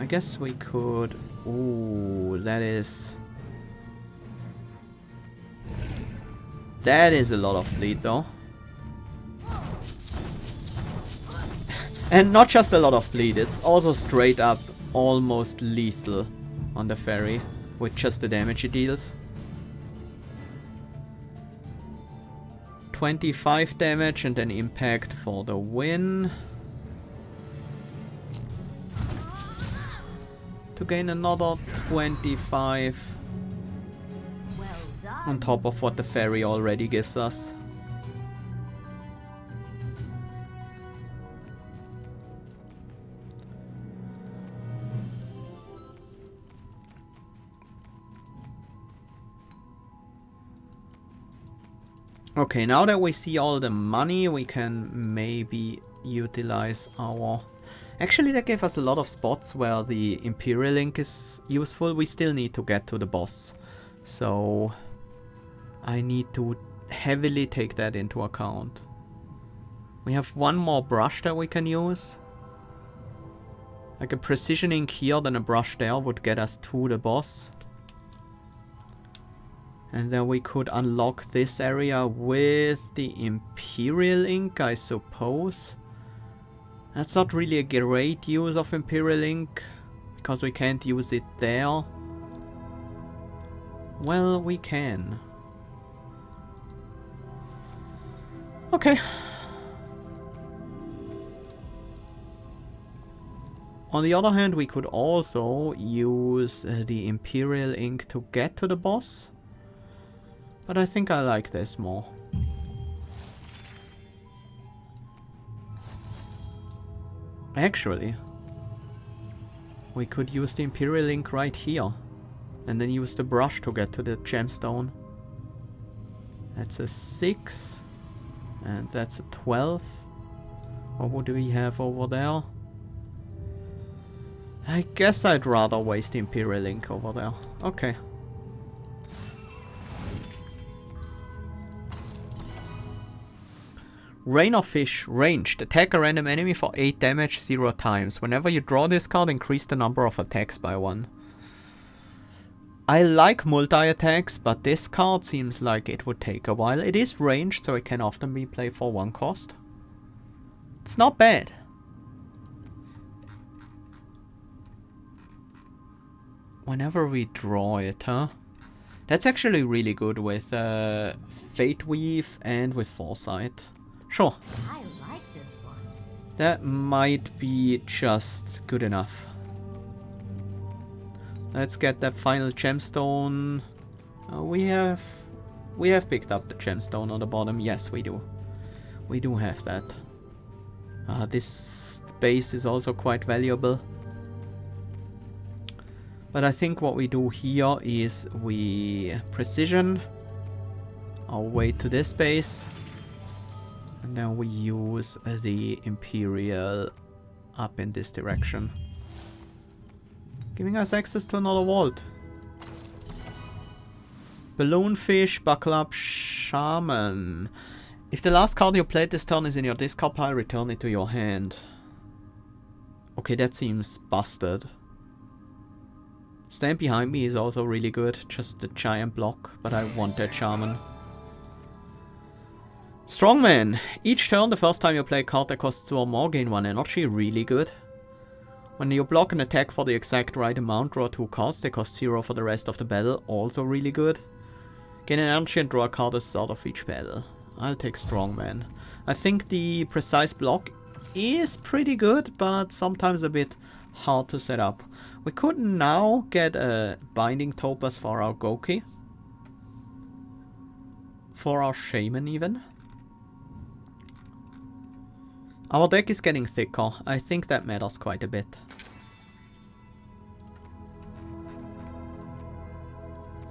guess we could... Ooh, that is a lot of bleed though. And not just a lot of bleed, it's also straight up almost lethal on the fairy with just the damage it deals. 25 damage and then impact for the win. To gain another 25 Well done. on top of what the fairy already gives us. Okay, now that we see all the money, we can maybe utilize our Actually, that gave us a lot of spots where the Imperial Ink is useful. We still need to get to the boss. So I need to heavily take that into account. We have one more brush that we can use. Like a precision ink here, then a brush there would get us to the boss. And then we could unlock this area with the Imperial Ink, I suppose. That's not really a great use of Imperial Ink, because we can't use it there. Well, we can. Okay. On the other hand, we could also use the Imperial Ink to get to the boss. But I think I like this more. Actually, we could use the Imperial Ink right here. And then use the brush to get to the gemstone. That's a 6. And that's a 12. What would we have over there? I guess I'd rather waste the Imperial Ink over there. Okay. Rain of Fish. Ranged. Attack a random enemy for 8 damage 0 times. Whenever you draw this card, increase the number of attacks by 1. I like multi-attacks, but this card seems like it would take a while. It is ranged, so it can often be played for 1 cost. It's not bad. Whenever we draw it, huh? That's actually really good with Fate Weave and with Foresight. Sure. I like this one. That might be just good enough. Let's get that final gemstone. We have picked up the gemstone on the bottom. Yes, we do. We do have that. This base is also quite valuable. But I think what we do here is we precision our way to this base. And then we use the Imperial up in this direction. Giving us access to another vault. Balloonfish, Buckle Up, Shaman. If the last card you played this turn is in your discard pile, return it to your hand. Okay, that seems busted. Stand Behind Me is also really good, just the giant block, but I want that Shaman. Strongman. Each turn, the first time you play a card that costs 2 or more, gain 1 energy, really good. When you block an attack for the exact right amount, draw 2 cards, they cost 0 for the rest of the battle, also really good. Gain an energy and draw a card at the start of each battle. I'll take Strongman. I think the precise block is pretty good, but sometimes a bit hard to set up. We could now get a Binding Topaz for our Goki. For our Shaman even. Our deck is getting thicker. I think that matters quite a bit.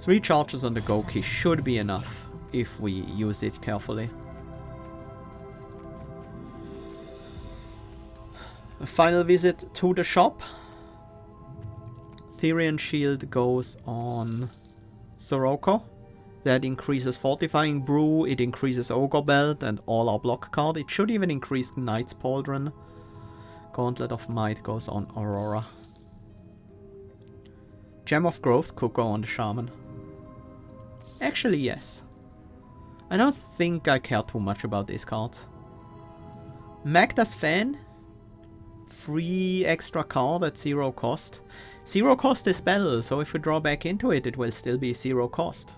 Three charges on the Goki should be enough if we use it carefully. A final visit to the shop. Therian Shield goes on Sorocco. That increases Fortifying Brew, it increases Ogre Belt and all our block card. It should even increase Knight's Pauldron. Gauntlet of Might goes on Aurora. Gem of Growth could go on the Shaman. Actually, yes. I don't think I care too much about these cards. Magda's Fan. Free extra card at 0 cost. 0 cost is battle, so if we draw back into it, it will still be 0 cost.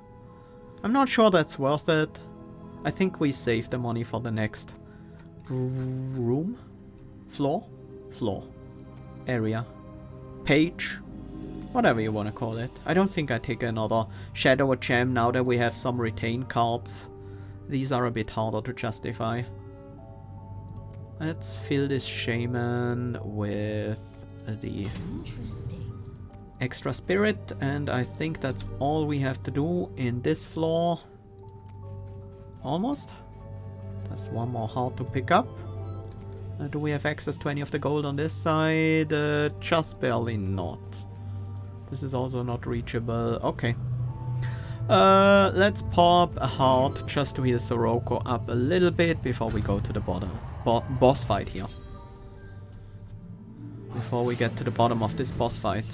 I'm not sure that's worth it. I think we save the money for the next room? Floor? Floor. Area. Page. Whatever you want to call it. I don't think I take another Shadow or Gem now that we have some retain cards. These are a bit harder to justify. Let's fill this Shaman with the extra spirit, and I think that's all we have to do in this floor. Almost. There's one more heart to pick up. Do we have access to any of the gold on this side? Just barely not. This is also not reachable. Okay. Let's pop a heart just to heal Sorocco up a little bit before we go to the boss fight here. Before we get to the bottom of this boss fight.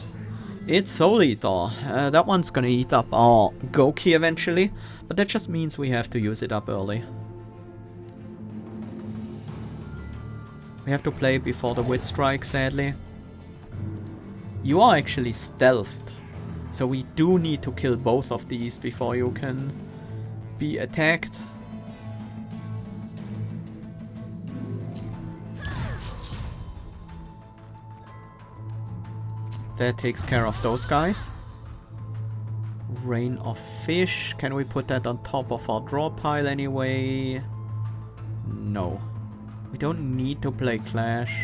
It's Soul Eater. That one's gonna eat up our Goki eventually, but that just means we have to use it up early. We have to play before the Wit Strike, sadly. You are actually stealthed, so we do need to kill both of these before you can be attacked. That takes care of those guys. Rain of Fish. Can we put that on top of our draw pile anyway? No. We don't need to play Clash.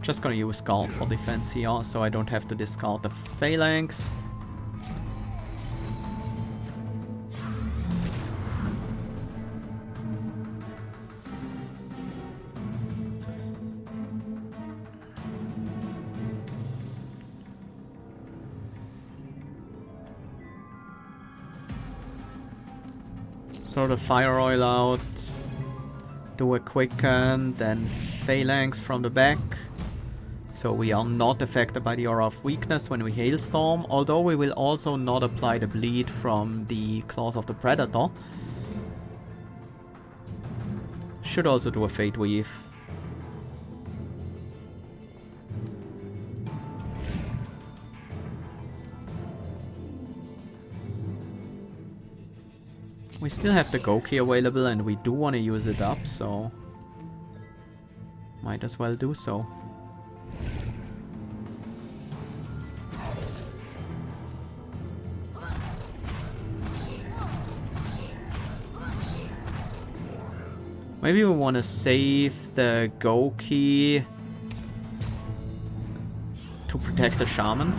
Just gonna use Guard for defense here, so I don't have to discard the Phalanx. Throw the Fire Oil out. Do a Quicken, then Phalanx from the back. So we are not affected by the Aura of Weakness when we Hailstorm, although we will also not apply the bleed from the Claws of the Predator. Should also do a Fate Weave. We still have the Goki available and we do want to use it up, so might as well do so. Maybe we want to save the Goki to protect the Shaman.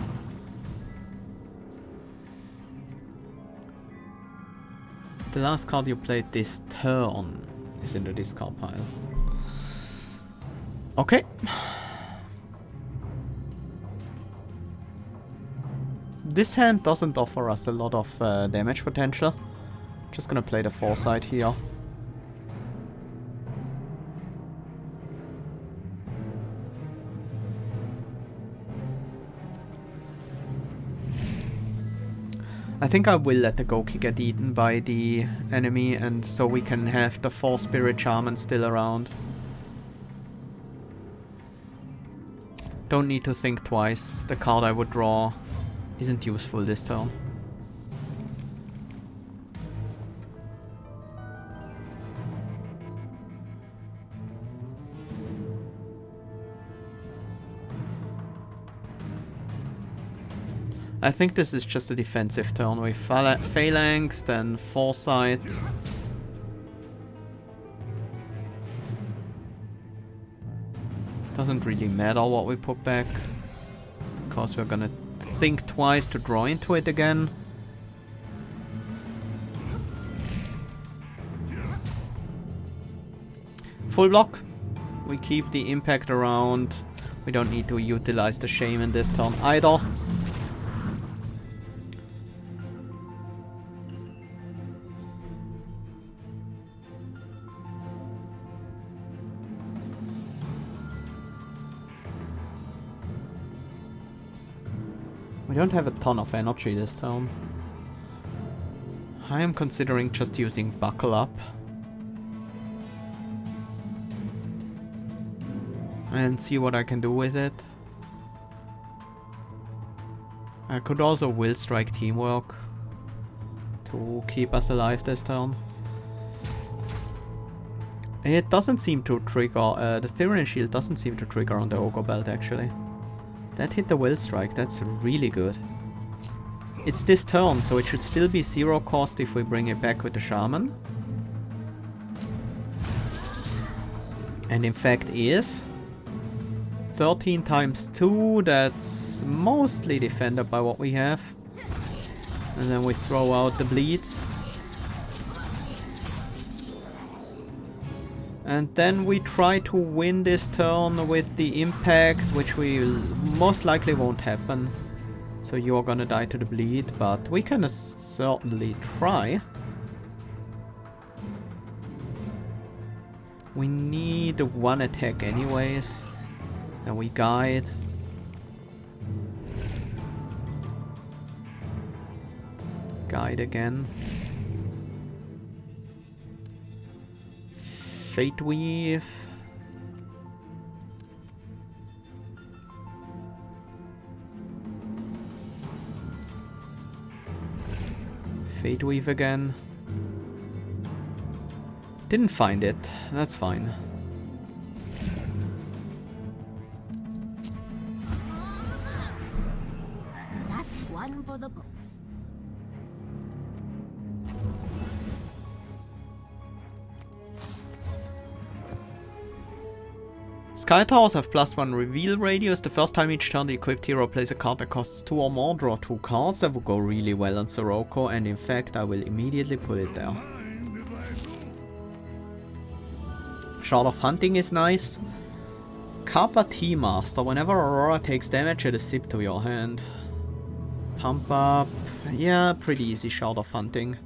The last card you played this turn is in the discard pile. Okay. This hand doesn't offer us a lot of damage potential. Just gonna play the Foresight here. I think I will let the Goki get eaten by the enemy, and so we can have the 4 Spirit Shaman still around. Don't need to think twice. The card I would draw isn't useful this turn. I think this is just a defensive turn with Phalanx, then Foresight. Doesn't really matter what we put back, because we're gonna think twice to draw into it again. Full block. We keep the impact around. We don't need to utilize the Shaman this turn either. We don't have a ton of energy this turn. I am considering just using Buckle Up. And see what I can do with it. I could also Will Strike Teamwork to keep us alive this turn. It doesn't seem to trigger, the Therian Shield doesn't seem to trigger on the Ogre Belt actually. That hit the Will Strike, that's really good. It's this turn, so it should still be 0 cost if we bring it back with the Shaman. And in fact is 13 times 2, that's mostly defended by what we have. And then we throw out the bleeds. And then we try to win this turn with the impact, which will most likely won't happen. So you're gonna die to the bleed, but we can certainly try. We need one attack anyways. And we guide. Guide again. Fate Weave. Fate Weave again. Didn't find it. That's fine. That's one for the books. Sky Towers have +1 reveal radius. The first time each turn the equipped hero plays a card that costs 2 or more, draw 2 cards. That would go really well on Sorocco, and in fact I will immediately put it there. Shard of Hunting is nice. Kappa Tea Master. Whenever Aurora takes damage, add a sip to your hand. Pump up. Yeah, pretty easy Shard of Hunting.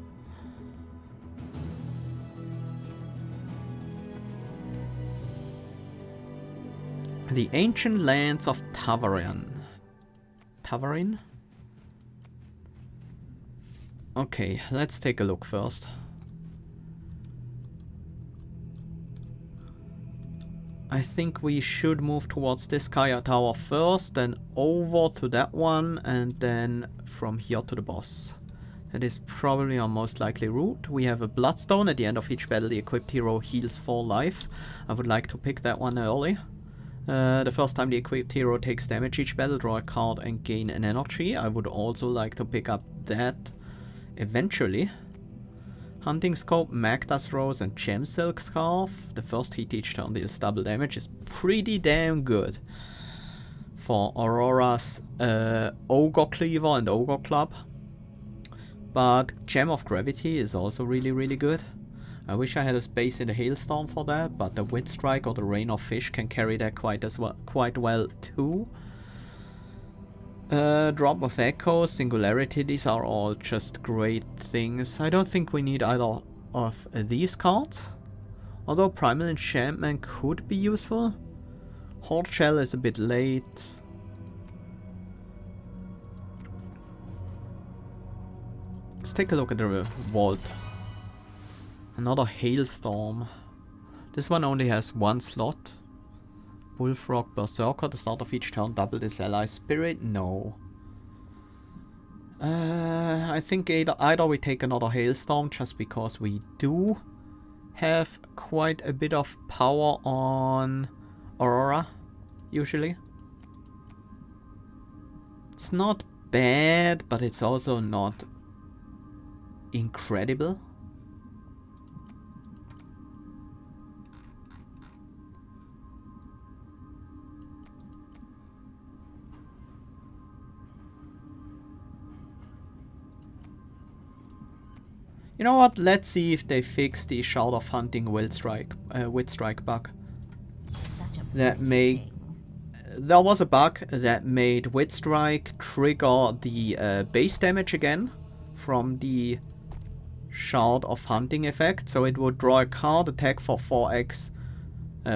The Ancient Lands of Tavarin. Tavarin? Okay, let's take a look first. I think we should move towards this Sky Tower first, then over to that one, and then from here to the boss. That is probably our most likely route. We have a Bloodstone. At the end of each battle, the equipped hero heals 4 life. I would like to pick that one early. The first time the equipped hero takes damage each battle, draw a card and gain an energy. I would also like to pick up that eventually. Hunting Scope, Magda's Rose and Gem Silk Scarf. The first hit each turn deals double damage is pretty damn good for Aurora's Ogre Cleaver and Ogre Club. But Gem of Gravity is also really good. I wish I had a space in the Hailstorm for that, but the Wind Strike or the Rain of Fish can carry that quite well too. Drop of Echo, Singularity, these are all just great things. I don't think we need either of these cards. Although Primal Enchantment could be useful. Horde Shell is a bit late. Let's take a look at the vault. Another Hailstorm. This one only has 1 slot. Bullfrog Berserker. The start of each turn double this ally spirit. No. I think either we take another Hailstorm just because we do have quite a bit of power on Aurora usually. It's not bad, but it's also not incredible. You know what? Let's see if they fix the Shard of Hunting Wind Strike bug. That made there was a bug that made Wind Strike trigger the base damage again from the Shard of Hunting effect. So it would draw a card, attack for 4x,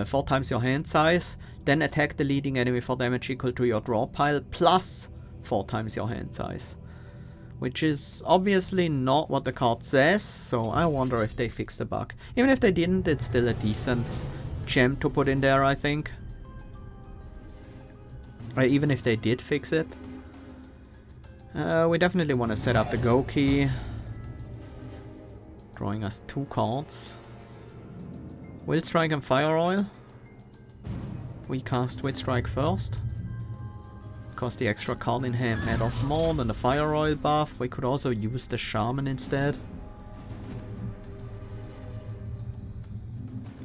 4 times your hand size, then attack the leading enemy for damage equal to your draw pile plus 4 times your hand size. Which is obviously not what the card says, so I wonder if they fixed the bug. Even if they didn't, it's still a decent gem to put in there, I think. Or even if they did fix it. We definitely want to set up the Go key. Drawing us 2 cards. Wind Strike and Fire Oil. We cast Wind Strike first. Because the extra card in hand matters more than the Fire Oil buff. We could also use the Shaman instead.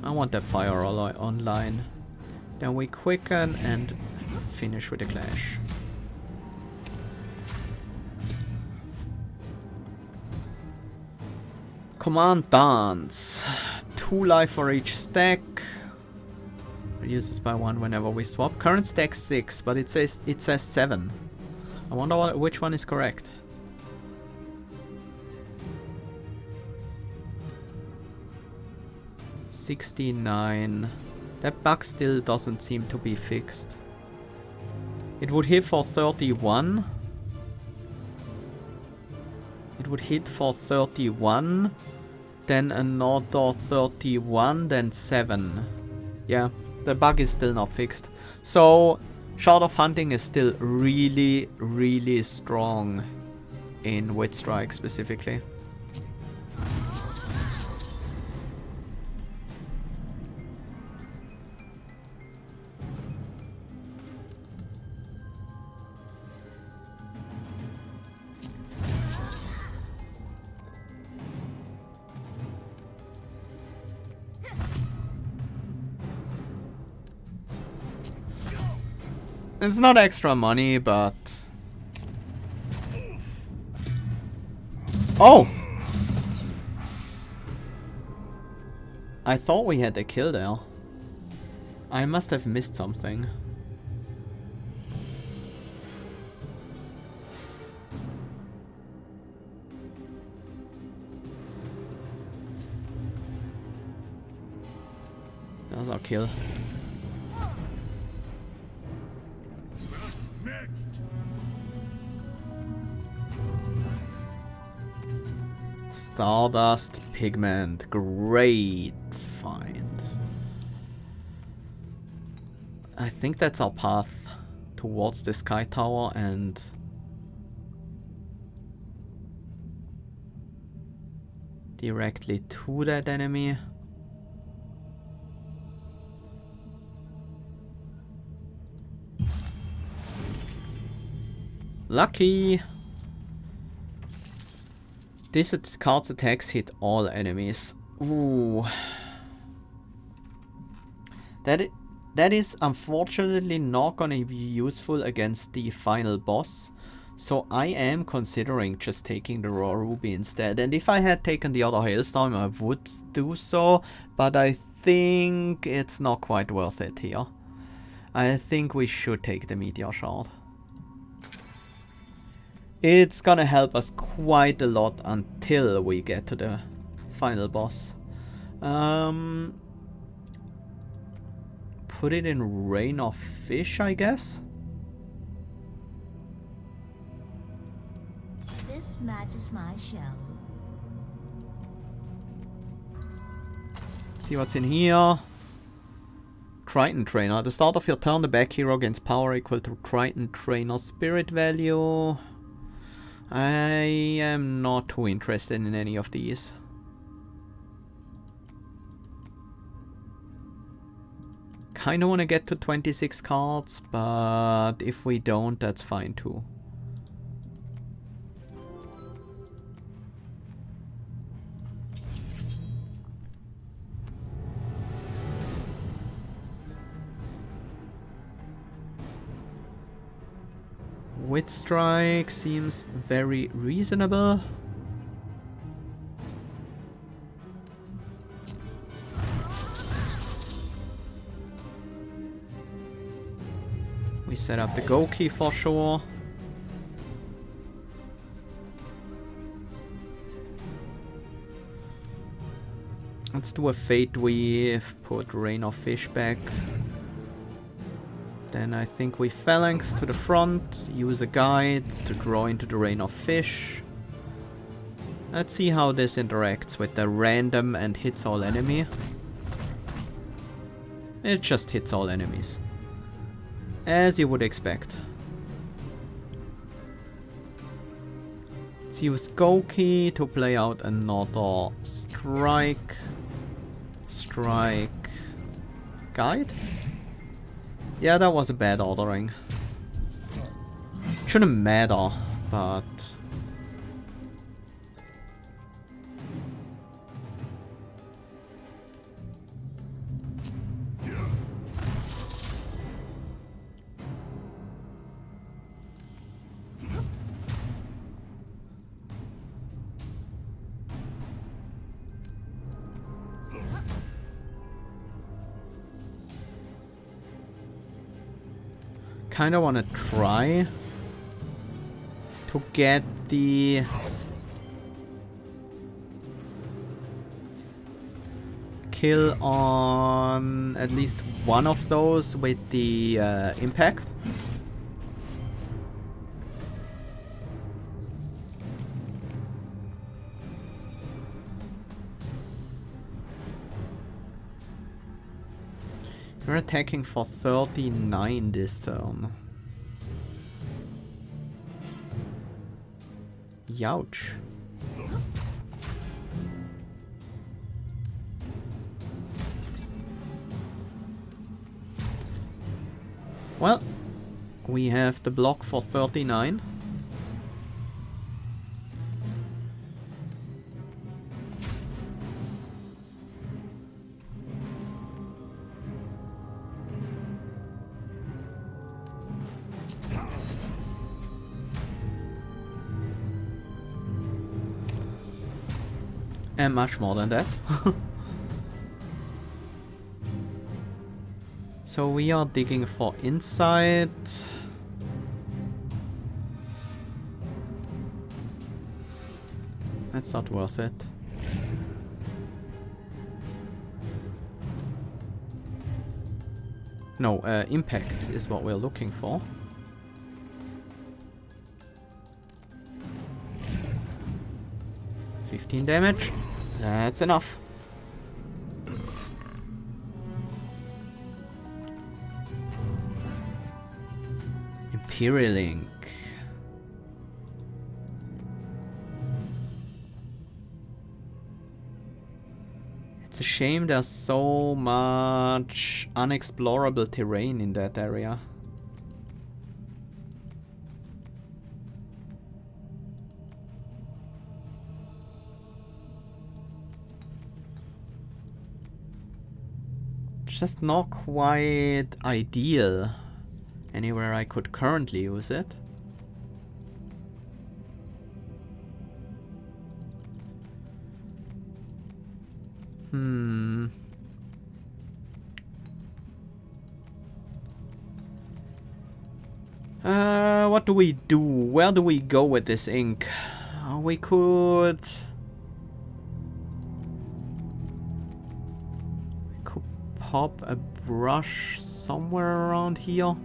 I want that Fire Oil online. Then we quicken and finish with a Clash. Command Dance. 2 life for each stack. Reduces by 1 whenever we swap. Current stack 6, but it says 7. I wonder which one is correct. $69. That bug still doesn't seem to be fixed. It would hit for 31. It would hit for 31. Then another 31. Then 7. Yeah, the bug is still not fixed. So, Shard of Hunting is still really, really strong in Wit Strike specifically. It's not extra money, but... Oh! I thought we had a kill there. I must have missed something. That was our kill. Next. Stardust Pigment. Great find. I think that's our path towards the Sky Tower and directly to that enemy. Lucky! This card's attacks hit all enemies. Ooh. That is unfortunately not gonna be useful against the final boss. So I am considering just taking the Raw Ruby instead. And if I had taken the other Hailstorm, I would do so. But I think it's not quite worth it here. I think we should take the Meteor Shard. It's gonna help us quite a lot until we get to the final boss. Put it in Rain of Fish, I guess? This matches my shell. See what's in here. Crichton Trainer. At the start of your turn, the back hero gains power equal to Crichton Trainer spirit value. I am not too interested in any of these. Kinda wanna get to 26 cards, but if we don't, that's fine too. Wit Strike seems very reasonable. We set up the go key for sure. Let's do a Fate Weave, put Rain of Fish back. Then I think we phalanx to the front, use a guide to draw into the Rain of Fish. Let's see how this interacts with the random and hits all enemy. It just hits all enemies. As you would expect. Let's use Goki to play out another strike. Strike. Guide? Yeah, that was a bad ordering. Shouldn't matter, but... kind of want to try to get the kill on at least one of those with the impact. We're attacking for 39 this turn. Youch. Well, we have the block for 39. And much more than that. So we are digging for insight. That's not worth it. No, impact is what we're looking for. Damage. That's enough. Imperial Ink. It's a shame there's so much unexplorable terrain in that area. Just not quite ideal anywhere I could currently use it. What do we do? Where do we go with this ink? We could pop a brush somewhere around here.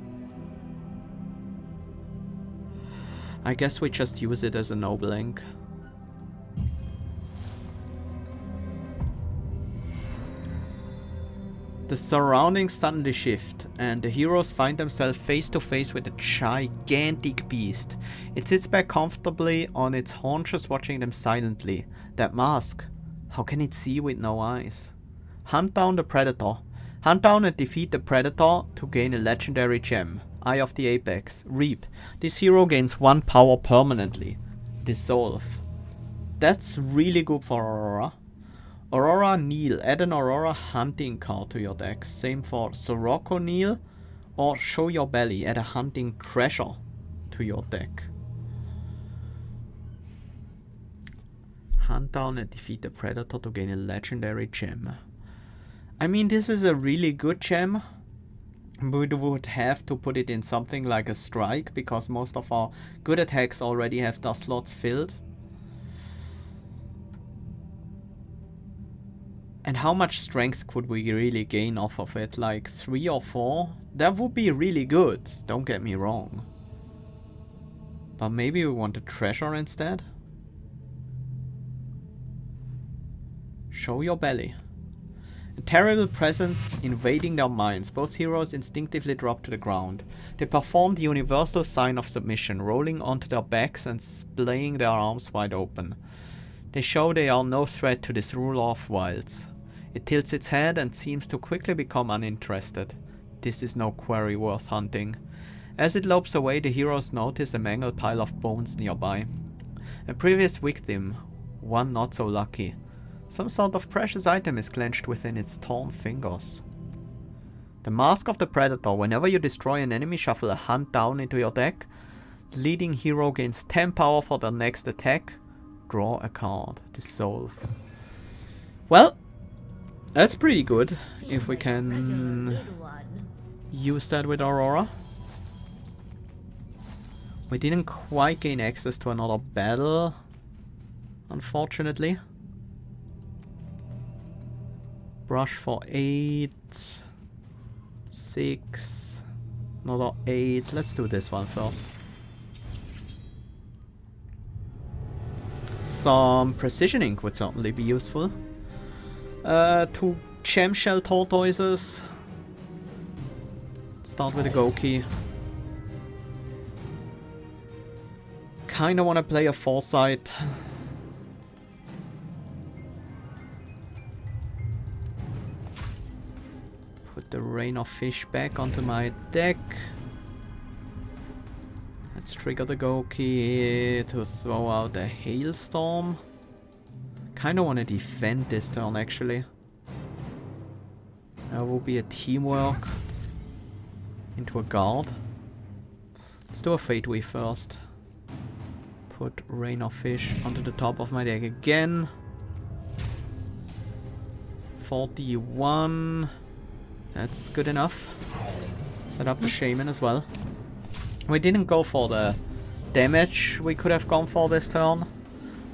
I guess we just use it as a noble ink. The surroundings suddenly shift, and the heroes find themselves face to face with a gigantic beast. It sits back comfortably on its haunches, watching them silently. That mask, how can it see with no eyes? Hunt down the predator. Hunt down and defeat the predator to gain a legendary gem. Eye of the Apex. Reap. This hero gains 1 power permanently. Dissolve. That's really good for Aurora. Aurora Kneel. Add an Aurora hunting card to your deck. Same for Sorocco Kneel. Or Show Your Belly. Add a hunting treasure to your deck. Hunt down and defeat the predator to gain a legendary gem. I mean, this is a really good gem. We would have to put it in something like a strike, because most of our good attacks already have their slots filled. And how much strength could we really gain off of it? Like 3 or 4? That would be really good, don't get me wrong. But maybe we want a treasure instead? Show Your Belly. A terrible presence invading their minds. Both heroes instinctively drop to the ground. They perform the universal sign of submission, rolling onto their backs and splaying their arms wide open. They show they are no threat to this ruler of wilds. It tilts its head and seems to quickly become uninterested. This is no quarry worth hunting. As it lopes away, the heroes notice a mangled pile of bones nearby. A previous victim, one not so lucky. Some sort of precious item is clenched within its torn fingers. The Mask of the Predator. Whenever you destroy an enemy, shuffle a hunt down into your deck. Leading hero gains 10 power for their next attack. Draw a card. Dissolve. Well, that's pretty good if we can use that with Aurora. We didn't quite gain access to another battle, unfortunately. Brush for 8. 6. Another 8. Let's do this one first. Some precision ink would certainly be useful. 2 gem shell tortoises. Start with a go key. Kinda wanna play a foresight. Put the rain of fish back onto my deck. Let's trigger the go key to throw out a hailstorm. Kinda wanna defend this turn actually. That will be a teamwork into a guard. Let's do a Fate Weave first. Put Rain of Fish onto the top of my deck again. 41. That's good enough. Set up the Shaman as well. We didn't go for the damage we could have gone for this turn,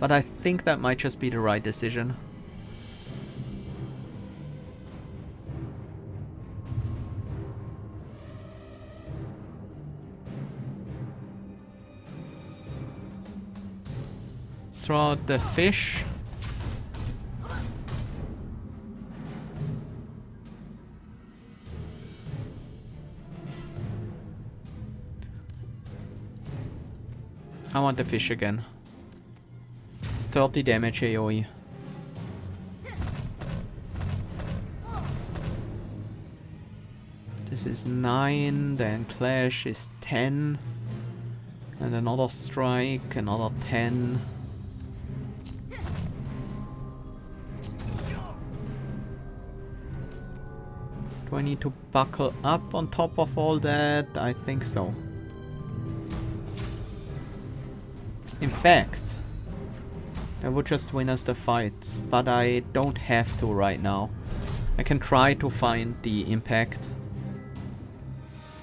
but I think that might just be the right decision. Throw out the fish. I want the fish again. It's 30 damage AoE. This is 9, then Clash is 10. And another strike, another 10. Do I need to buckle up on top of all that? I think so. In fact, that would just win us the fight, but I don't have to right now. I can try to find the impact.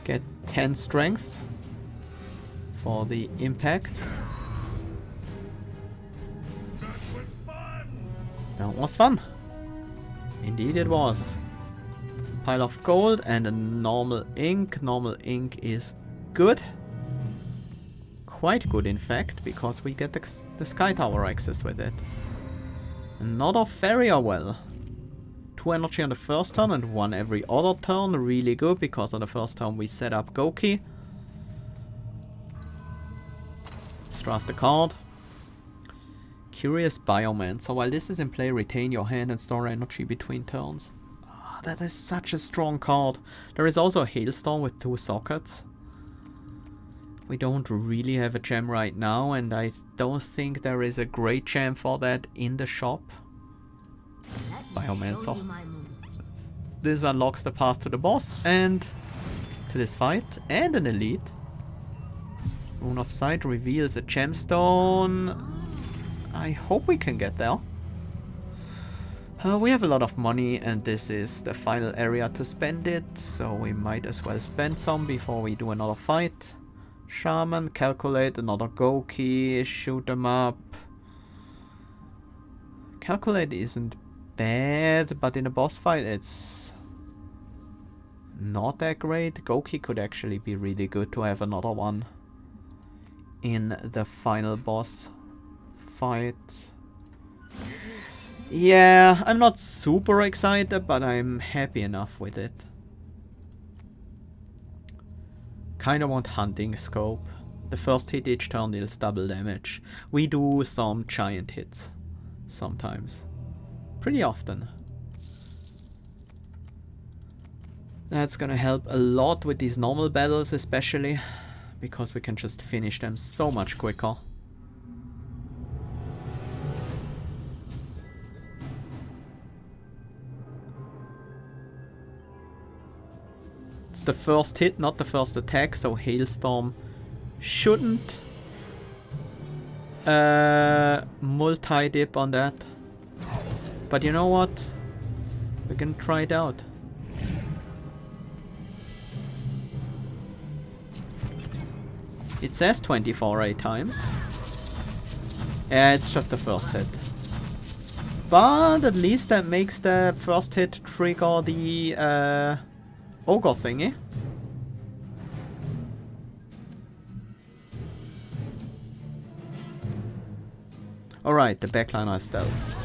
Get 10 strength for the impact. That was fun. That was fun. Indeed it was. Pile of gold and a normal ink. Normal ink is good. Quite good in fact, because we get the Sky Tower access with it. Another Farrier Well. 2 energy on the first turn and 1 every other turn. Really good, because on the first turn we set up Goki. Let's draft the card. Curious Bioman. So while this is in play, retain your hand and store energy between turns. Oh, that is such a strong card. There is also a Hailstorm with 2 sockets. We don't really have a gem right now, and I don't think there is a great gem for that in the shop. Biomancer. This unlocks the path to the boss and to this fight, and an elite. Rune of Sight reveals a gemstone. I hope we can get there. We have a lot of money, and this is the final area to spend it, so we might as well spend some before we do another fight. Shaman, calculate, another go key, shoot them up. Calculate isn't bad, but in a boss fight it's not that great. Go key could actually be really good to have another one in the final boss fight. Yeah, I'm not super excited, but I'm happy enough with it. Kinda want Hunting Scope. The first hit each turn deals double damage. We do some giant hits. Sometimes. Pretty often. That's gonna help a lot with these normal battles especially. Because we can just finish them so much quicker. The first hit, not the first attack, so Hailstorm shouldn't multi-dip on that. But you know what? We're gonna try it out. It says 24 8 times. Yeah, it's just the first hit. But at least that makes the first hit trigger the Ogre thingy. Alright, the backliner is stealth.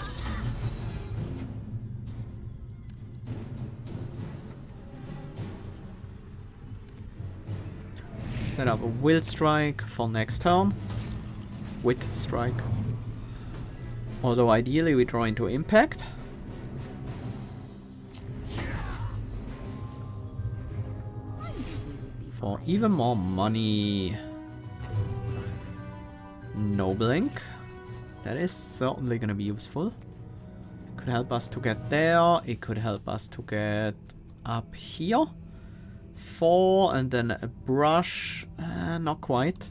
Set up a Will Strike for next turn. Wit Strike. Although ideally we draw into Impact. For even more money. No blink. That is certainly gonna be useful. Could help us to get there. It could help us to get up here. 4 and then a brush. Not quite.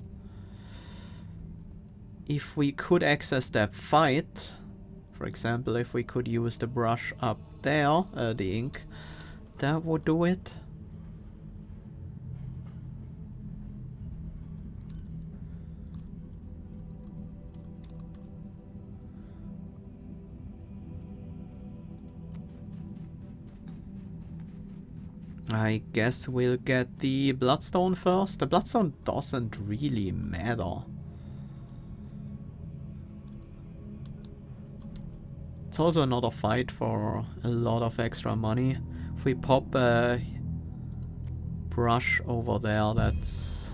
If we could access that fight, for example, if we could use the brush up there, the ink, that would do it. I guess we'll get the Bloodstone first. The Bloodstone doesn't really matter. It's also another fight for a lot of extra money. If we pop a brush over there, that's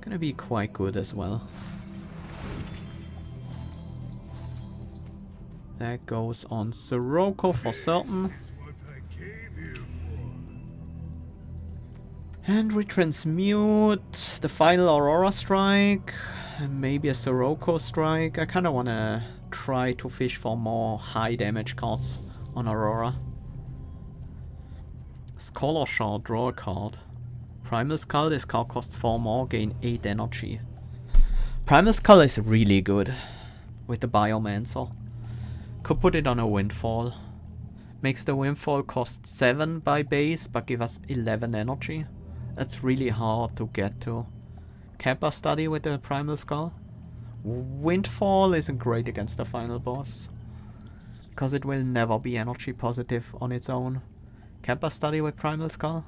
gonna be quite good as well. That goes on Sorocco for certain. And we transmute the final Aurora strike, and maybe a Sorocco strike. I kinda wanna try to fish for more high damage cards on Aurora. Scholar Shard, draw a card. Primal Skull, this card costs 4 more, gain 8 energy. Primal Skull is really good with the Biomancer. Could put it on a Windfall. Makes the Windfall cost 7 by base, but give us 11 energy. That's really hard to get to. Kappa Study with the Primal Skull. Windfall isn't great against the final boss, because it will never be energy positive on its own. Kappa Study with Primal Skull.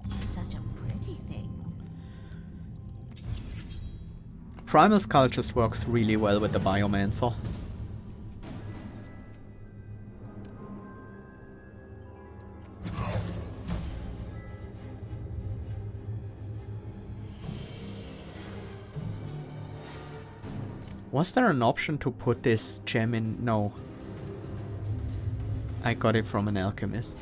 Such a pretty thing. Primal Skull just works really well with the Biomancer. Was there an option to put this gem in? No. I got it from an alchemist.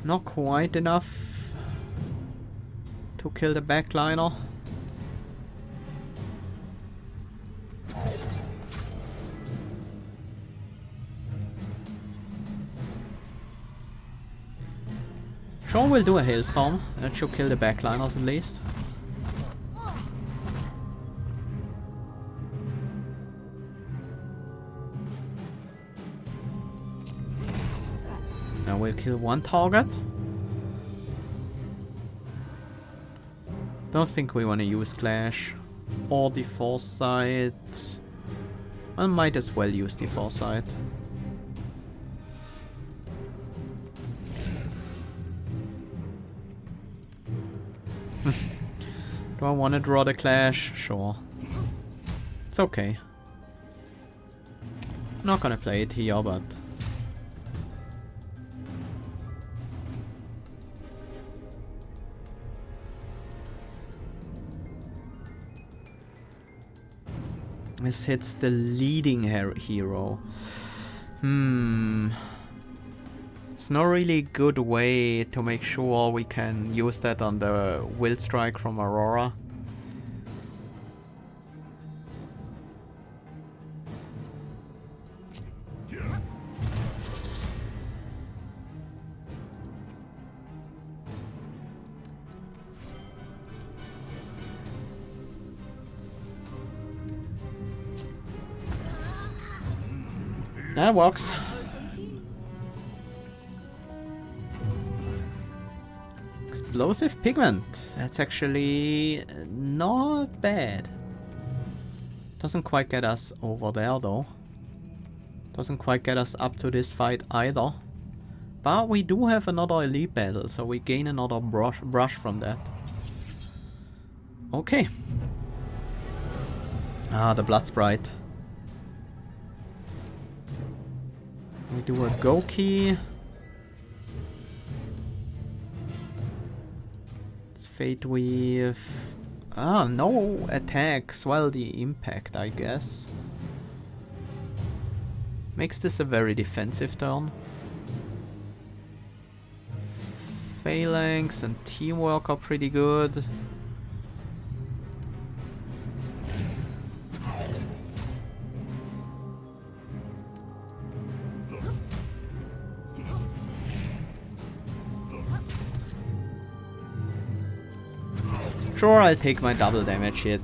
Not quite enough to kill the backliner. Sure, we'll do a hailstorm. That should kill the backliners at least. Now we'll kill one target. Don't think we want to use Clash or the Foresight. I might as well use the Foresight. Do I want to draw the Clash? Sure. It's okay. Not gonna play it here, but... This hits the leading hero. It's not really a good way to make sure we can use that on the Will Strike from Aurora. That works. Explosive pigment. That's actually not bad. Doesn't quite get us over there though. Doesn't quite get us up to this fight either. But we do have another elite battle, so we gain another brush from that. Okay. Ah, the blood sprite. We do a go key. It's fate weave. Ah, no attacks. Well, the impact, I guess. Makes this a very defensive turn. Phalanx and teamwork are pretty good. Sure, I'll take my double damage hit.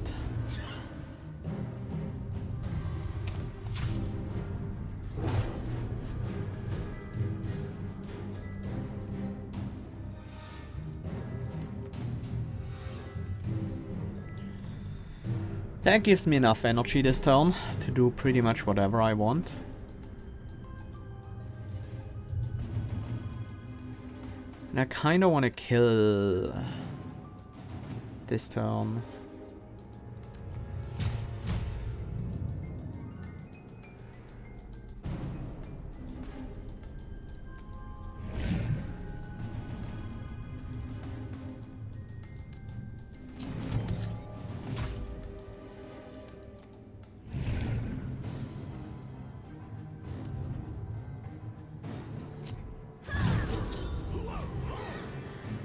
That gives me enough energy this turn to do pretty much whatever I want. And I kinda wanna kill this turn.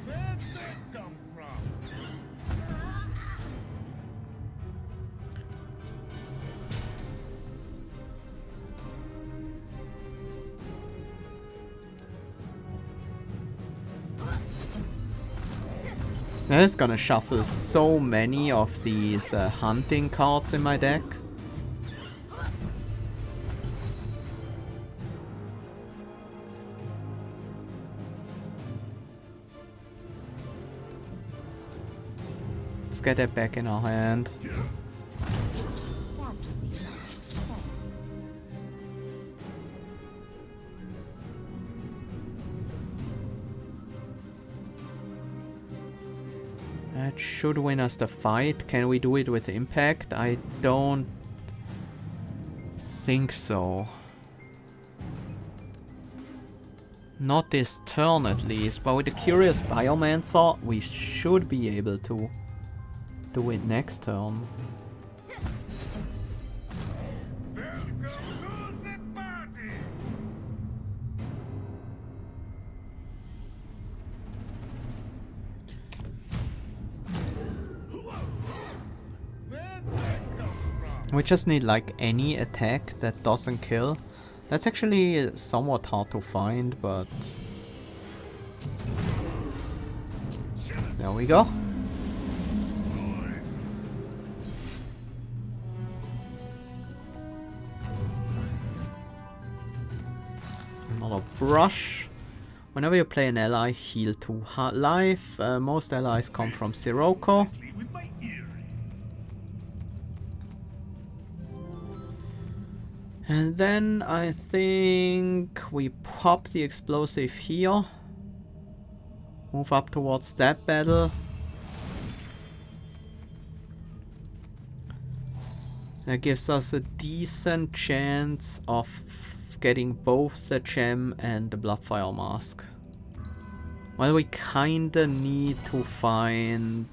Where'd that come from? That is gonna shuffle so many of these hunting cards in my deck. Let's get that back in our hand. That will be enough. Thank you. That should win us the fight. Can we do it with impact? I don't think so. Not this turn at least, but with the Curious Biomancer we should be able to do it next turn. Welcome to the party! Where'd that come from? We just need like any attack that doesn't kill. That's actually somewhat hard to find, but there we go. Another brush. Whenever you play an ally, heal 2 life. Most allies come from Sorocco. Sleep with my earring. And then I think we pop the explosive here. Move up towards that battle. That gives us a decent chance of getting both the gem and the Bloodfire Mask. Well, we kinda need to find...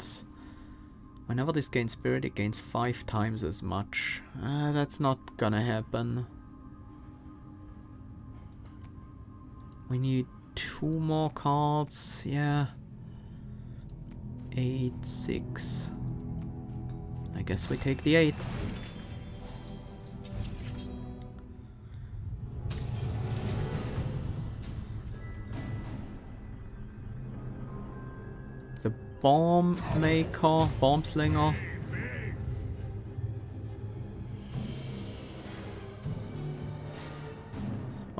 Whenever this gains spirit, it gains 5 times as much. That's not gonna happen. We need 2 more cards, yeah. 8, 6. I guess we take the 8. The bomb maker, bomb slinger.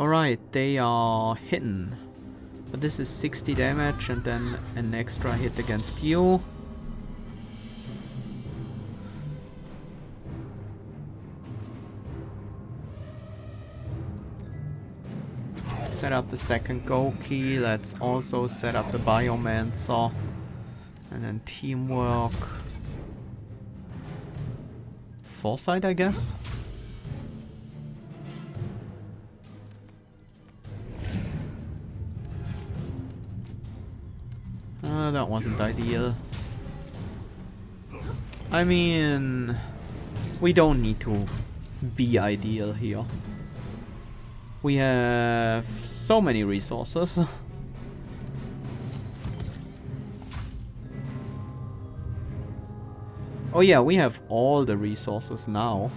Alright, they are hidden. But this is 60 damage and then an extra hit against you. Set up the second go key. Let's also set up the Biomancer. And then teamwork. Foresight, I guess? That wasn't ideal. I mean, we don't need to be ideal here. We have so many resources. Oh yeah, we have all the resources now.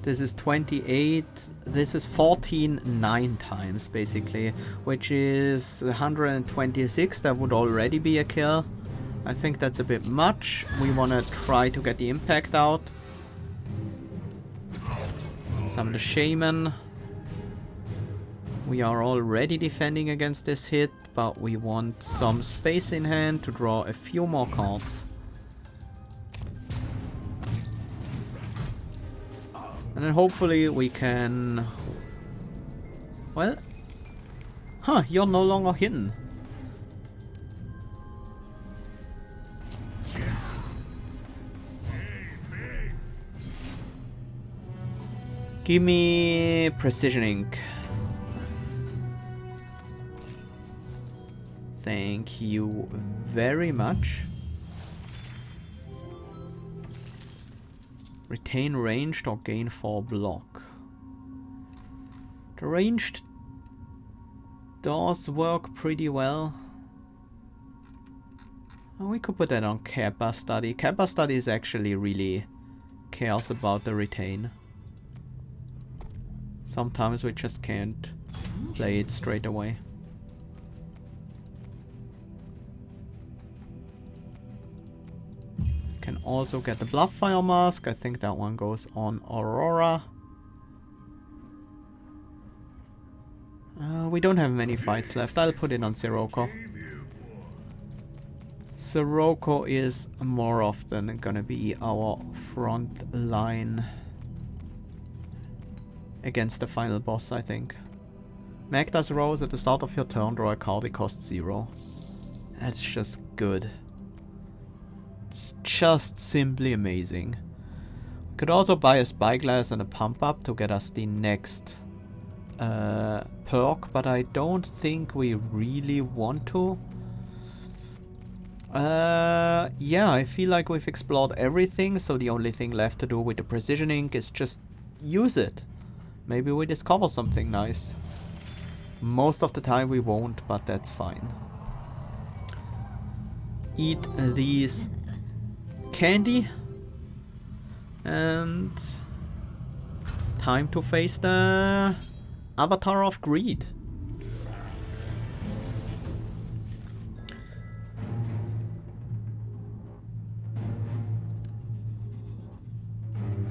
This is 28, this is 14 9 times basically, which is 126, that would already be a kill. I think that's a bit much. We want to try to get the impact out. Summon the Shaman. We are already defending against this hit, but we want some space in hand to draw a few more cards. And then hopefully we can... Well... Huh, you're no longer hidden. Give me Precision Ink. Thank you very much. Retain ranged or gain 4 block. The ranged does work pretty well. We could put that on Kappa Study. Kappa Study is actually really cares about the retain. Sometimes we just can't play it straight away. Can also get the Bloodfire Mask. I think that one goes on Aurora. We don't have many fights left. I'll put it on Sorocco. Sorocco is more often gonna be our front line against the final boss, I think. Magda's Rose, at the start of your turn, draw a card, it costs 0. That's just good. It's just simply amazing. We could also buy a Spyglass and a Pump Up to get us the next perk, but I don't think we really want to. Yeah, I feel like we've explored everything, so the only thing left to do with the Precision Ink is just use it. Maybe we discover something nice. Most of the time we won't, but that's fine. Eat these candy. And time to face the Avatar of Greed.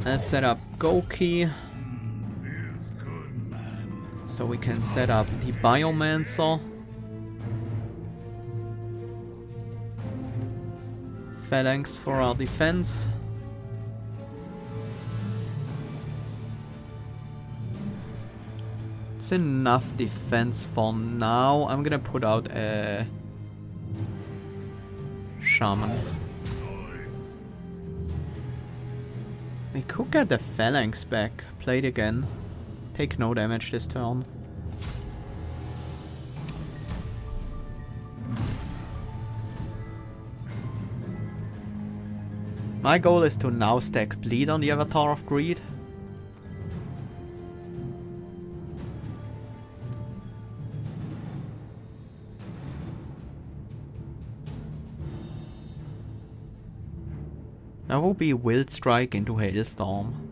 Let's set up Goki. So we can set up the Biomancer. Phalanx for our defense. It's enough defense for now. I'm gonna put out a Shaman. We could get the Phalanx back. Play it again. Take no damage this turn. My goal is to now stack Bleed on the Avatar of Greed. That will be Wild Strike into Hailstorm.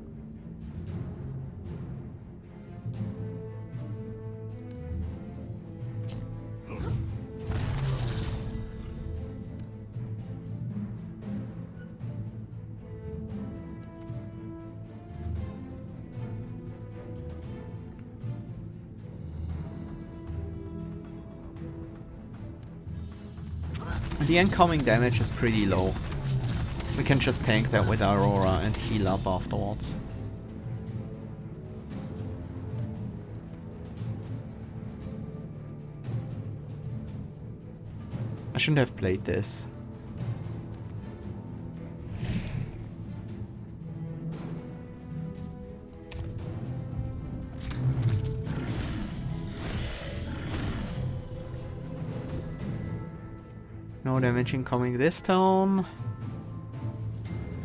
The incoming damage is pretty low. We can just tank that with Aurora and heal up afterwards. I shouldn't have played this. No damage incoming this turn.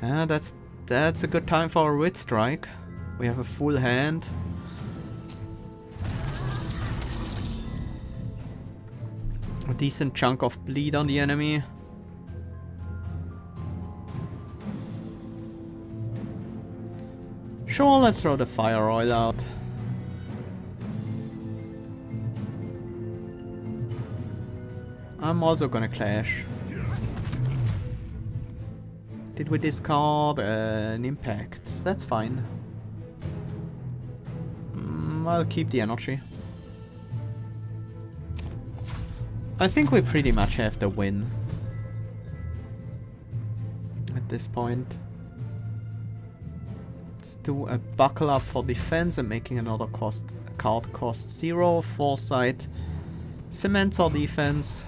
That's a good time for a Wit Strike. We have a full hand. A decent chunk of bleed on the enemy. Sure, let's throw the fire oil out. I'm also gonna clash. Did we discard an impact? That's fine. I'll keep the energy. I think we pretty much have the win at this point. Let's do a buckle up for defense and making another card cost 0. Foresight cements our defense.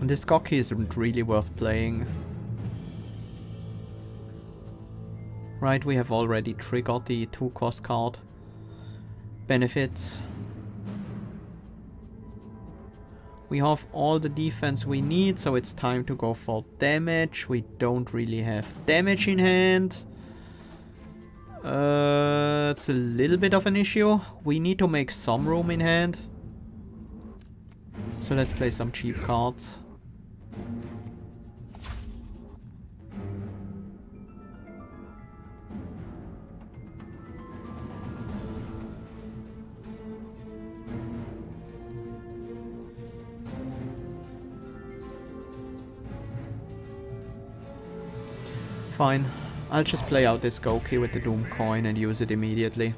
And this Goki isn't really worth playing. Right, we have already triggered the 2-cost card benefits. We have all the defense we need, so it's time to go for damage. We don't really have damage in hand. It's a little bit of an issue. We need to make some room in hand. So let's play some cheap cards. Fine. I'll just play out this Goki with the Doom coin and use it immediately.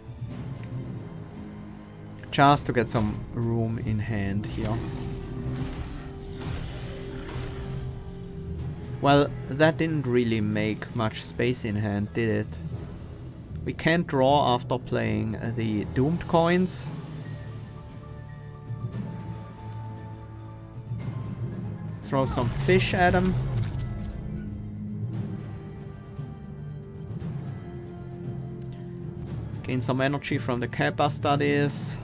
Just to get some room in hand here. Well, that didn't really make much space in hand, did it? We can't draw after playing the Doomed coins. Throw some fish at him. Gain some energy from the Kappa studies.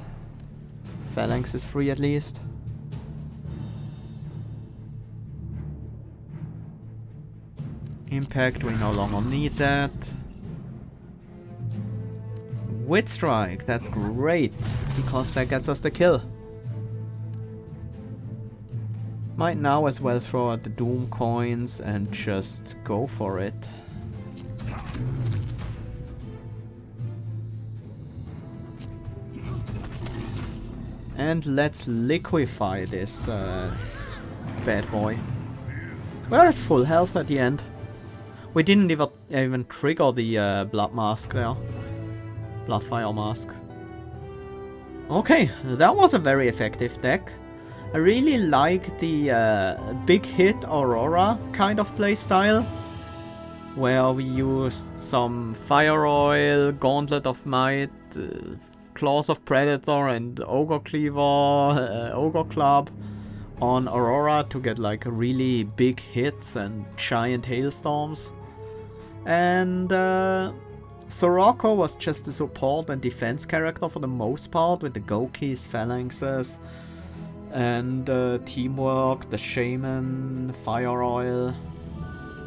Phalanx is free at least. Impact, we no longer need that. Wit Strike, that's great, because that gets us the kill. Might now as well throw out the Doom coins and just go for it. And let's liquefy this bad boy. We're at full health at the end. We didn't even trigger the blood mask there. Bloodfire mask. Okay, that was a very effective deck. I really like the big hit Aurora kind of playstyle, where we used some Fire Oil, Gauntlet of Might, Claws of Predator and Ogre Cleaver, Ogre Club on Aurora to get like really big hits and giant hailstorms. And Sorocco was just a support and defense character for the most part, with the Gokis, Phalanxes, and Teamwork, the Shaman, Fire Oil.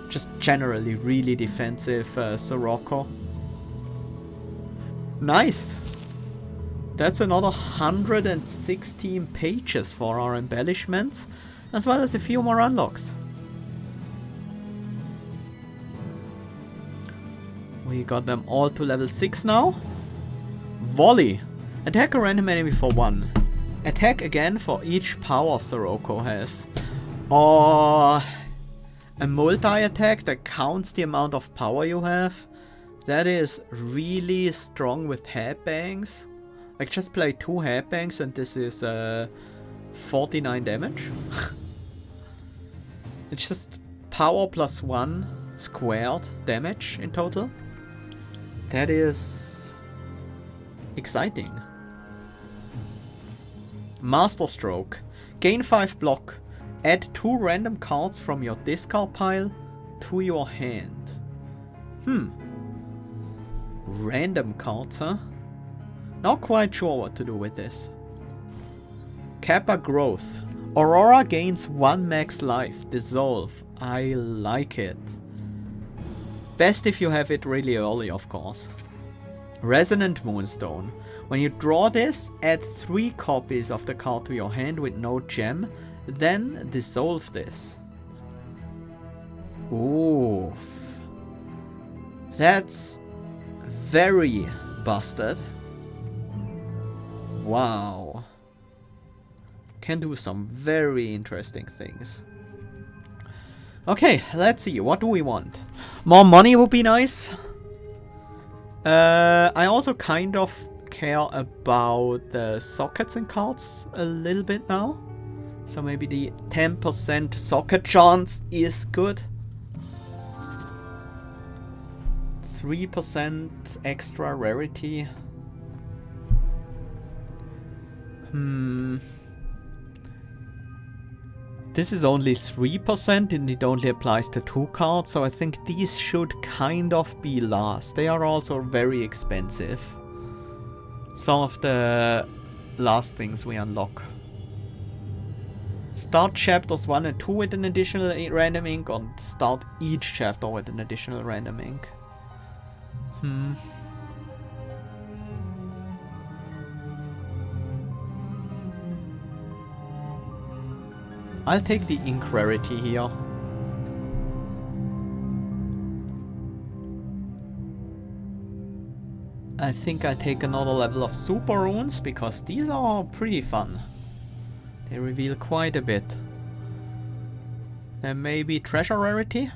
Just generally really defensive Sorocco. Nice! That's another 116 pages for our embellishments, as well as a few more unlocks. We got them all to level 6 now. Volley. Attack a random enemy for 1. Attack again for each power Sorocco has. Or a multi-attack that counts the amount of power you have. That is really strong with headbangs. Like, just play 2 headbangs and this is 49 damage. It's just power plus 1 squared damage in total. That is exciting. Master Stroke. Gain 5 block. Add 2 random cards from your discard pile to your hand. Random cards, huh? Not quite sure what to do with this. Kappa Growth. Aurora gains 1 max life. Dissolve. I like it. Best if you have it really early, of course. Resonant Moonstone. When you draw this, add 3 copies of the card to your hand with no gem, then dissolve this. Ooh. That's very busted. Wow. Can do some very interesting things. Okay, let's see. What do we want? More money would be nice. I also kind of care about the sockets and cards a little bit now. So maybe the 10% socket chance is good. 3% extra rarity. This is only 3% and it only applies to 2 cards, so I think these should kind of be last. They are also very expensive. Some of the last things we unlock. Start chapters 1 and 2 with an additional random ink, or start each chapter with an additional random ink. I'll take the ink rarity here. I think I take another level of super runes because these are pretty fun. They reveal quite a bit. And maybe treasure rarity.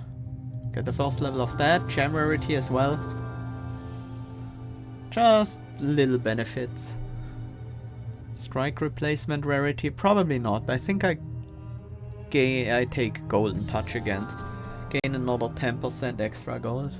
Get the first level of that. Gem rarity as well. Just little benefits. Strike replacement rarity, probably not. I think I take golden touch again. Gain another 10% extra gold.